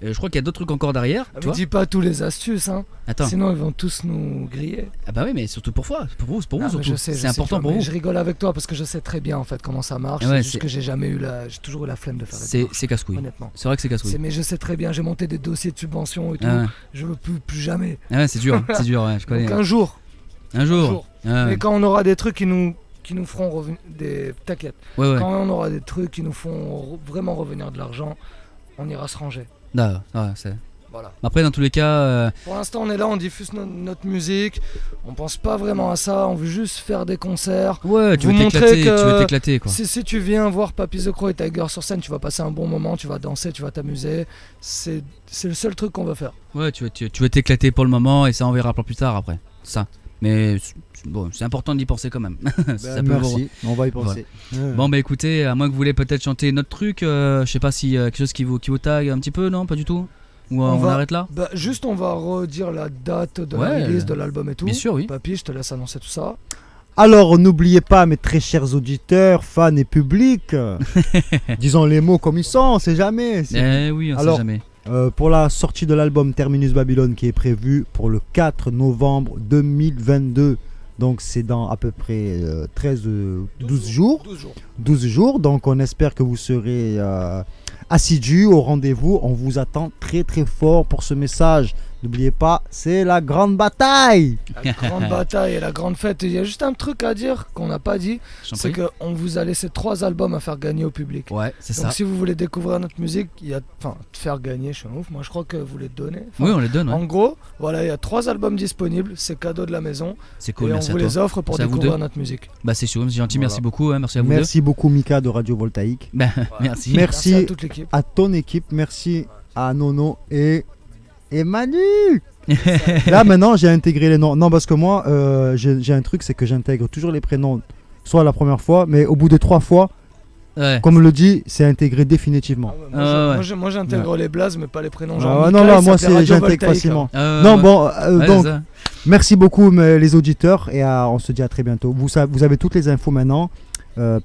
Je crois qu'il y a d'autres trucs encore derrière. Tu dis pas tous les astuces, hein. Attends. Sinon ils vont tous nous griller. Ah bah oui, mais surtout pour vous surtout. C'est important pour vous. Je rigole avec toi parce que je sais très bien en fait comment ça marche. Ouais, c'est juste que j'ai toujours eu la flemme de faire. C'est casse-couille. Honnêtement. C'est vrai que c'est casse-couille. Mais je sais très bien. J'ai monté des dossiers de subventions et tout. Je veux plus jamais. Ah ouais, c'est dur. C'est dur. Ouais, je connais. Donc un jour. Mais quand on aura des trucs qui nous feront revenir t'inquiète. Ouais. Quand on aura des trucs qui nous font vraiment revenir de l'argent, on ira se ranger. Voilà. Après dans tous les cas pour l'instant on est là, on diffuse notre musique, on pense pas vraiment à ça, on veut juste faire des concerts. Ouais, tu veux t'éclater quoi. Si tu viens voir Papy The Crow et Tiger sur scène, tu vas passer un bon moment, tu vas danser, tu vas t'amuser. C'est le seul truc qu'on va faire. Ouais, tu veux t'éclater pour le moment et ça on verra plus tard après. Ça. Mais bon, c'est important d'y penser quand même. Merci, on va y penser. Voilà. Bon bah écoutez, à moins que vous voulez peut-être chanter notre truc, je sais pas si quelque chose qui vous tag un petit peu, non, pas du tout. Ou on arrête là. Juste on va redire la date de la release de l'album et tout. Bien sûr, oui. Papy, je te laisse annoncer tout ça. Alors n'oubliez pas mes très chers auditeurs, fans et public, disons les mots comme ils sont, on sait jamais. Oui, on sait jamais. Pour la sortie de l'album Terminus Babylone qui est prévue pour le 4 novembre 2022. Donc c'est dans à peu près 12 jours. 12 jours. Donc on espère que vous serez assidus au rendez-vous. On vous attend très très fort pour ce message. N'oubliez pas, c'est la grande bataille. La grande bataille et la grande fête. Il y a juste un truc à dire qu'on n'a pas dit. C'est qu'on vous a laissé 3 albums à faire gagner au public. Ouais, c'est ça. Donc si vous voulez découvrir notre musique, faire gagner, je suis un ouf. Moi je crois que vous les donnez. Oui, on les donne. En gros, voilà, il y a 3 albums disponibles. C'est cadeau de la maison. C'est cool, et merci on vous les offre pour découvrir notre musique. Bah c'est sûr, c'est gentil, merci beaucoup. Merci à vous. Merci beaucoup Mika de Radio Voltaïque. Merci. Merci à toute l'équipe. À ton équipe. Merci à Nono et Manu. Là maintenant j'ai intégré les noms. Non parce que moi j'ai un truc, c'est que j'intègre toujours les prénoms soit la première fois, mais au bout de 3 fois, comme le dit, c'est intégré définitivement. Moi j'intègre les blazes mais pas les prénoms. Non, moi j'intègre facilement. Donc merci beaucoup les auditeurs et on se dit à très bientôt. Vous avez toutes les infos maintenant.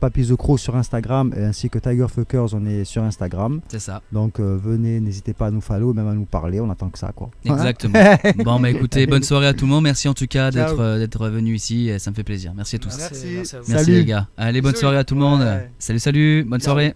Papy The Crow sur Instagram ainsi que Tiger Fuckers, on est sur Instagram. C'est ça. Donc venez, n'hésitez pas à nous follow, même à nous parler, on attend que ça quoi. Exactement. Bon bah écoutez, bonne soirée à tout le monde, merci en tout cas d'être venu ici, ça me fait plaisir. Merci à tous. Merci les gars. Allez, bonne soirée à tout le monde. Salut, bonne soirée.